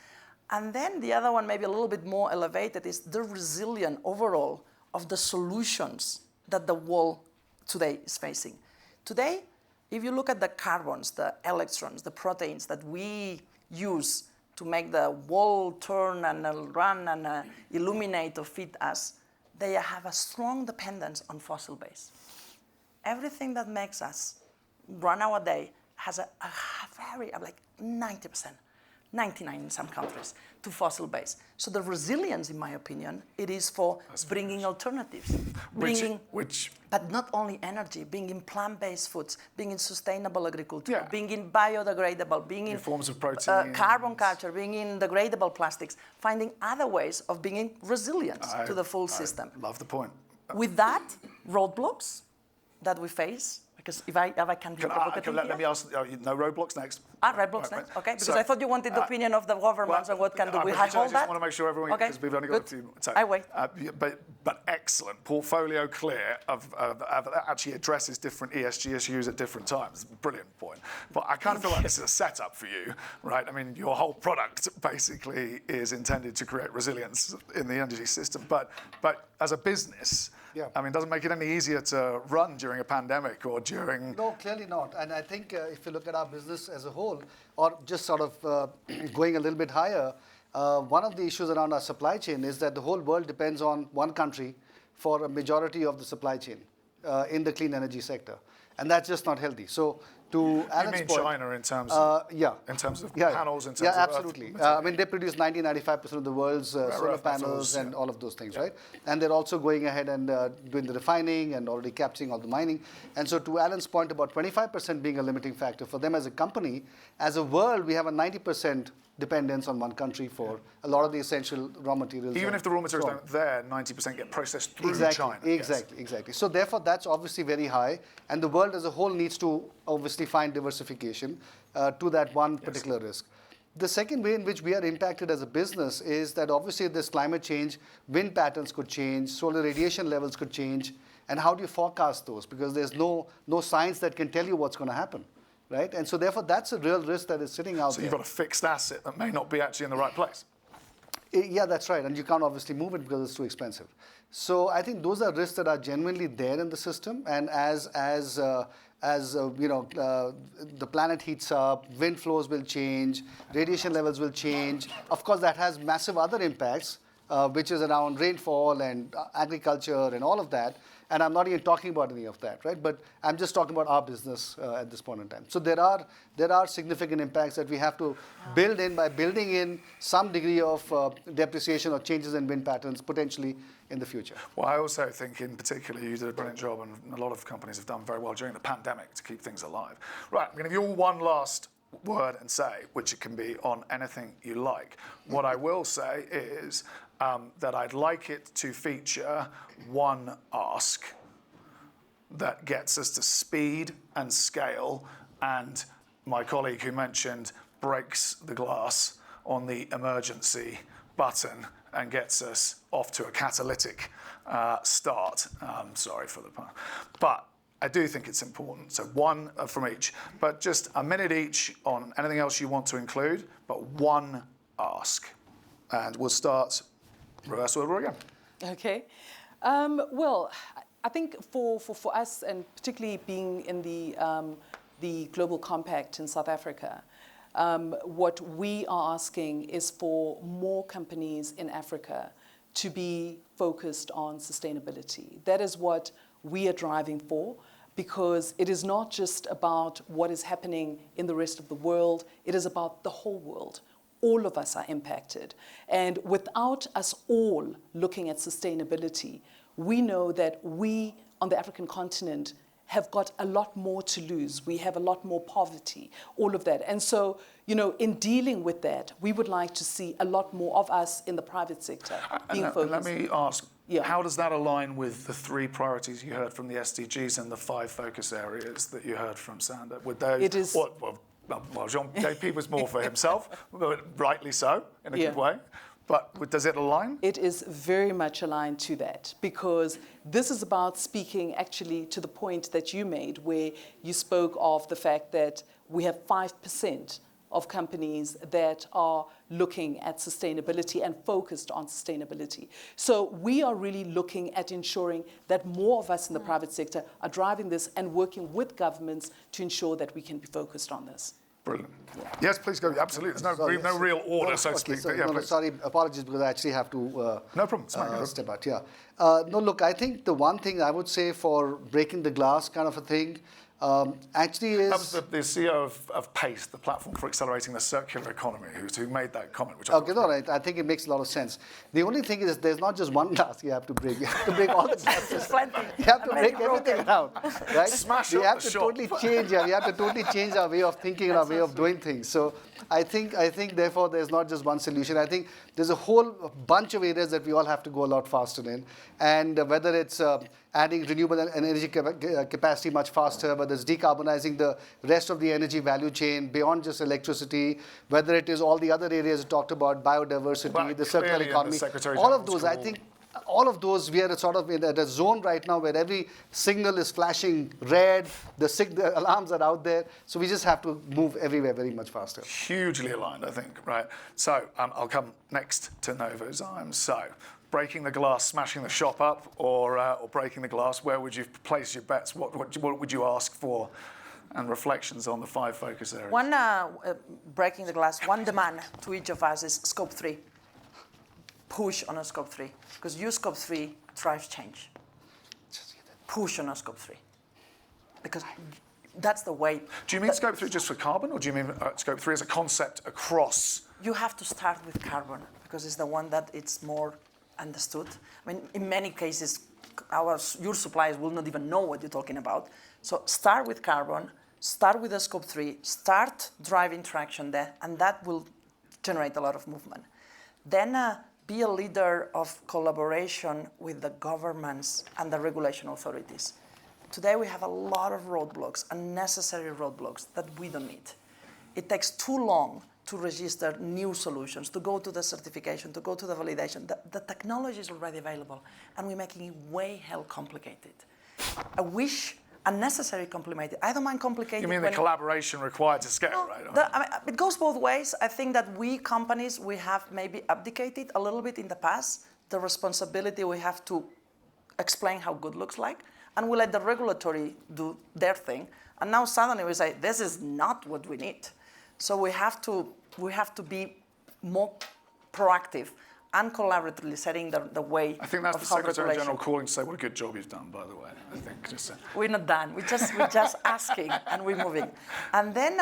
S6: And then the other one, maybe a little bit more elevated, is the resilience overall of the solutions that the world today is facing. Today, if you look at the carbons, the electrons, the proteins that we use to make the world turn and run and illuminate or feed us, they have a strong dependence on fossil base. Everything that makes us run our day has a very, like 90%, 99 in some countries, to fossil base. So the resilience, in my opinion, it is for bringing alternatives. But not only energy, being in plant-based foods, being in sustainable agriculture, being in biodegradable, being in
S4: forms of protein,
S6: carbon capture, being in degradable plastics, finding other ways of being resilient to the full system.
S4: Love the point.
S6: With that, roadblocks that we face, because if I can be provocative
S4: let me ask, no roadblocks next.
S6: Roadblocks next, okay, because I thought you wanted the opinion of the governments on what can do. We hold that?
S4: I just want to make sure everyone, because we've only got a few. So,
S6: I wait.
S4: But excellent, portfolio clear actually addresses different ESG issues at different times. Brilliant point. But I kind of feel like this is a setup for you, right? I mean, your whole product basically is intended to create resilience in the energy system. But as a business, I mean, it doesn't make it any easier to run during a pandemic or during...
S5: No, clearly not. And I think if you look at our business as a whole, or just sort of going a little bit higher, one of the issues around our supply chain is that the whole world depends on one country for a majority of the supply chain in the clean energy sector. And that's just not healthy. So to Alan's
S4: you mean
S5: point,
S4: China in terms of in terms of panels, in terms of
S5: absolutely. I mean, they produce 90-95% of the world's solar panels and all of those things, right? And they're also going ahead and doing the refining and already capturing all the mining. And so to Alan's point about 25% being a limiting factor for them as a company, as a world, we have a 90% dependence on one country for a lot of the essential raw materials.
S4: Even if the raw materials aren't there, 90% get processed through China.
S5: Exactly. So therefore, that's obviously very high. And the world as a whole needs to obviously find diversification to that one particular risk. The second way in which we are impacted as a business is that obviously this climate change, wind patterns could change, solar radiation levels could change. And how do you forecast those? Because there's no science that can tell you what's going to happen. Right? And so therefore, that's a real risk that is sitting out there.
S4: So you've got a fixed asset that may not be actually in the right place.
S5: Yeah, that's right. And you can't obviously move it because it's too expensive. So I think those are risks that are genuinely there in the system. And as the planet heats up, wind flows will change, radiation levels will change. Of course, that has massive other impacts, which is around rainfall and agriculture and all of that. And I'm not even talking about any of that, right? But I'm just talking about our business at this point in time. So there are significant impacts that we have to build in by building in some degree of depreciation or changes in wind patterns potentially in the future.
S4: Well, I also think in particular you did a brilliant job, and a lot of companies have done very well during the pandemic to keep things alive. Right, I'm going to give you all one last word and say, which it can be on anything you like. What I will say is that I'd like it to feature one ask that gets us to speed and scale, and my colleague who mentioned breaks the glass on the emergency button and gets us off to a catalytic start. Sorry for the pun. But I do think it's important. So one from each, but just a minute each on anything else you want to include, but one ask. And we'll start reverse order again.
S8: Okay. Well, I think for us, and particularly being in the Global Compact in South Africa, what we are asking is for more companies in Africa to be focused on sustainability. That is what we are driving for, because it is not just about what is happening in the rest of the world, it is about the whole world. All of us are impacted. And without us all looking at sustainability, we know that we on the African continent have got a lot more to lose. We have a lot more poverty, all of that. And so, in dealing with that, we would like to see a lot more of us in the private sector being focused.
S4: Let me ask, how does that align with the 3 priorities you heard from the SDGs and the 5 focus areas that you heard from Sander? With those, well, JP was more for himself, but rightly so, in a good way. But does it align?
S8: It is very much aligned to that, because this is about speaking actually to the point that you made, where you spoke of the fact that we have 5% of companies that are looking at sustainability and focused on sustainability. So we are really looking at ensuring that more of us in the private sector are driving this and working with governments to ensure that we can be focused on this.
S4: Brilliant. Yes, please go. Absolutely. There's no real order, so to speak.
S5: So,
S4: Yeah, please.
S5: sorry, apologies, because I actually have to
S4: No problem. It's fine.
S5: step out. Yeah. No, look, I think the one thing I would say for breaking the glass kind of a thing actually is...
S4: That was the CEO of PACE, the platform for accelerating the circular economy, who made that comment. Which
S5: okay, no, right. I think it makes a lot of sense. The only thing is there's not just one glass you have to break. You have to break all the glasses. You have to break everything around, right?
S4: Smash
S5: we
S4: up
S5: have
S4: the
S5: to
S4: shop.
S5: totally change. Yeah, we have to totally change our way of thinking and our way of doing things. So I think therefore there's not just one solution. I think there's a whole bunch of areas that we all have to go a lot faster in, and whether it's adding renewable energy capacity much faster, whether it's decarbonizing the rest of the energy value chain beyond just electricity, whether it is all the other areas you talked about, biodiversity, the circular economy, all of those, I think, all of those, we are sort of at a zone right now where every signal is flashing red, the alarms are out there, so we just have to move everywhere very much faster.
S4: Hugely aligned, I think, right? So I'll come next to Novozymes. So breaking the glass, smashing the shop up, or breaking the glass, where would you place your bets? What would you ask for? And reflections on the 5 focus areas.
S6: One, breaking the glass, one demand to each of us is scope 3. Push on a scope 3, because your scope 3 drives change. Push on a scope 3, because that's the way.
S4: Do you mean scope 3 just for carbon, or do you mean scope 3 as a concept across?
S6: You have to start with carbon, because it's the one that it's more understood. I mean, in many cases, your suppliers will not even know what you're talking about. So start with carbon, start with the scope 3, start driving traction there, and that will generate a lot of movement. Then be a leader of collaboration with the governments and the regulation authorities. Today we have a lot of roadblocks, unnecessary roadblocks that we don't need. It takes too long to register new solutions, to go to the certification, to go to the validation. The technology is already available, and we're making it way hell complicated. I wish unnecessary complicated. I don't mind complicated.
S4: You mean the collaboration required to scale, right?
S6: I mean, it goes both ways. I think that we companies, we have maybe abdicated a little bit in the past. The responsibility we have to explain how good looks like, and we let the regulatory do their thing. And now suddenly we say, this is not what we need. So we have to be more proactive and collaboratively setting the way.
S4: I think that's
S6: of
S4: the
S6: how
S4: Secretary
S6: regulation.
S4: General calling to say what a good job you've done, by the way. I think just.
S6: We're not done. We're just asking and we're moving. And then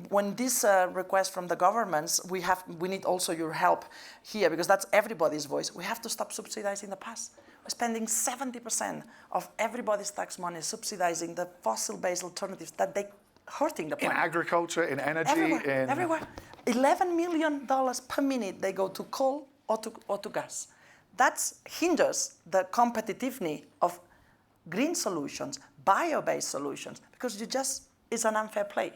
S6: when this request from the governments, we need also your help here, because that's everybody's voice. We have to stop subsidizing the past. We're spending 70% of everybody's tax money subsidizing the fossil-based alternatives that they're hurting the planet.
S4: In agriculture, in energy,
S6: everywhere. $11 million per minute they go to coal or to gas. That hinders the competitiveness of green solutions, bio-based solutions, because it's an unfair play.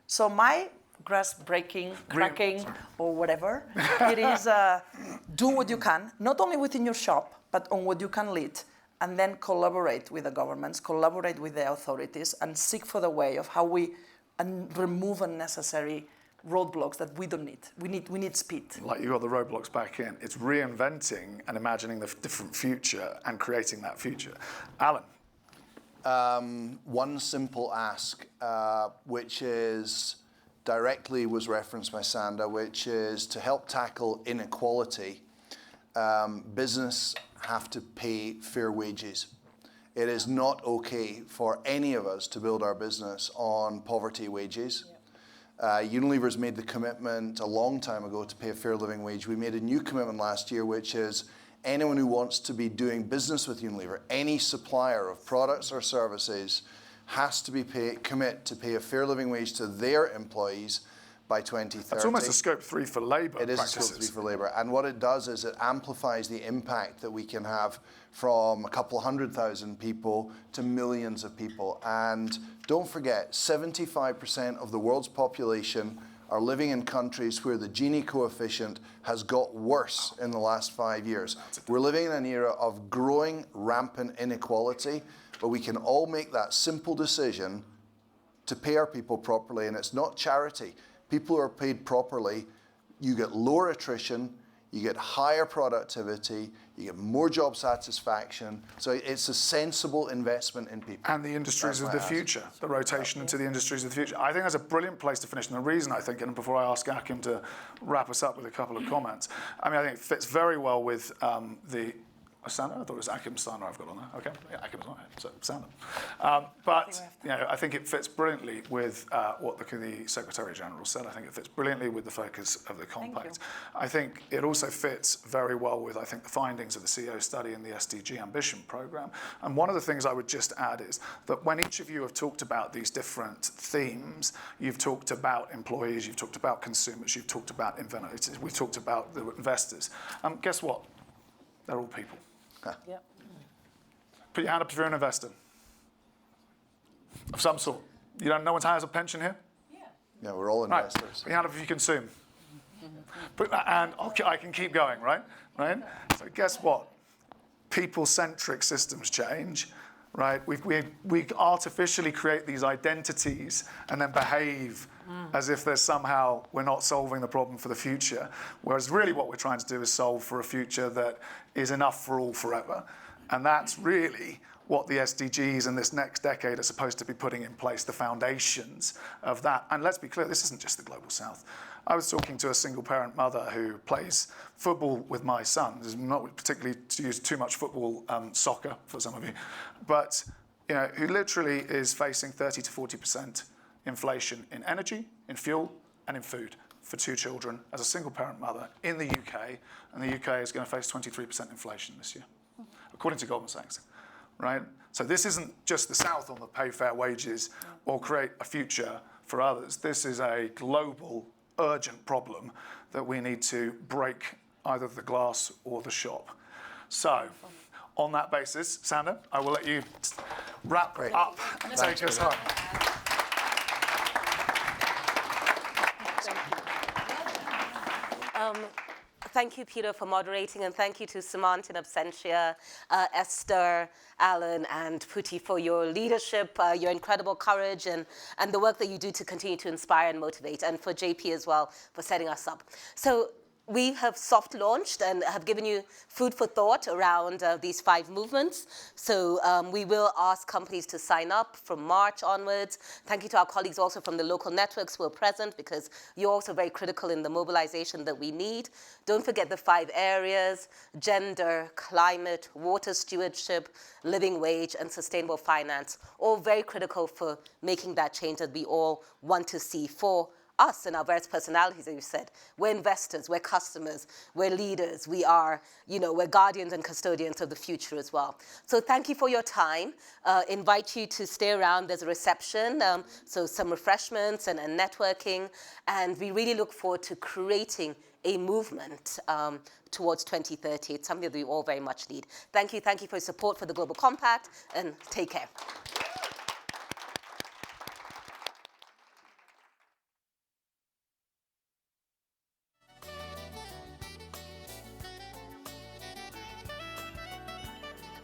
S6: So my grass breaking, cracking, or whatever, it is do what you can, not only within your shop, but on what you can lead, and then collaborate with the governments, collaborate with the authorities, and seek for the way of how we remove unnecessary roadblocks that we don't need. We need speed.
S4: Like you got the roadblocks back in. It's reinventing and imagining the different future and creating that future. Alan.
S7: One simple ask, which is directly was referenced by Sanda, which is to help tackle inequality, business have to pay fair wages. It is not okay for any of us to build our business on poverty wages. Unilever's made the commitment a long time ago to pay a fair living wage. We made a new commitment last year, which is anyone who wants to be doing business with Unilever, any supplier of products or services, has to commit to pay a fair living wage to their employees by 2030.
S4: It's almost a scope 3 for labour
S7: It is
S4: practices.
S7: a scope 3 for labour. And what it does is it amplifies the impact that we can have from a couple 100,000 people to millions of people. And don't forget, 75% of the world's population are living in countries where the Gini coefficient has got worse in the last 5 years. We're living in an era of growing, rampant inequality, but we can all make that simple decision to pay our people properly. And it's not charity. people are paid properly, you get lower attrition, you get higher productivity, you get more job satisfaction. So it's a sensible investment in people.
S4: And the industries of the future, the rotation into the industries of the future. I think that's a brilliant place to finish. And the reason I think, and before I ask Akim to wrap us up with a couple of comments, I mean, I think it fits very well with the Sander? I thought it was Akim Sander I've got on there. Okay, yeah, Akim's not here, so Sander. But you know, I think it fits brilliantly with what the Secretary General said. I think it fits brilliantly with the focus of the compact. I think it also fits very well with, I think, the findings of the CEO study and the SDG Ambition program. And one of the things I would just add is that when each of you have talked about these different themes, you've talked about employees, you've talked about consumers, you've talked about inventors, we've talked about the investors. Guess what? They're all people.
S8: Yep.
S4: Put your hand up if you're an investor of some sort. You don't know one's has a pension here?
S7: Yeah, we're all investors.
S4: Right. Put your hand up if you consume. And I can keep going, right? So guess what? People-centric systems change, right? We artificially create these identities and then behave as if there's somehow we're not solving the problem for the future, whereas really what we're trying to do is solve for a future that is enough for all forever. And that's really what the SDGs in this next decade are supposed to be putting in place, the foundations of that. And let's be clear, this isn't just the Global South. I was talking to a single-parent mother who plays football with my son. There's not particularly to use too much football, soccer for some of you, but you know, who literally is facing 30 to 40% inflation in energy, in fuel, and in food for 2 children as a single-parent mother in the UK, and the UK is going to face 23% inflation this year, according to Goldman Sachs, right? So this isn't just the South on the pay fair wages or create a future for others. This is a global, urgent problem that we need to break either the glass or the shop. So, on that basis, Sander, I will let you wrap up and take us home.
S1: Thank you, Peter, for moderating, and thank you to Sumant in absentia, Esther, Alan, and Putty for your leadership, your incredible courage, and the work that you do to continue to inspire and motivate, and for JP as well for setting us up. So we have soft launched and have given you food for thought around these 5 movements. So we will ask companies to sign up from March onwards. Thank you to our colleagues also from the local networks who are present, because you're also very critical in the mobilization that we need. Don't forget the 5 areas: gender, climate, water stewardship, living wage, and sustainable finance. All very critical for making that change that we all want to see for us and our various personalities, as you said. We're investors, we're customers, we're leaders, we are, we're guardians and custodians of the future as well. So thank you for your time. Invite you to stay around. There's a reception, so some refreshments and networking. And we really look forward to creating a movement towards 2030. It's something that we all very much need. Thank you for your support for the Global Compact, and take care.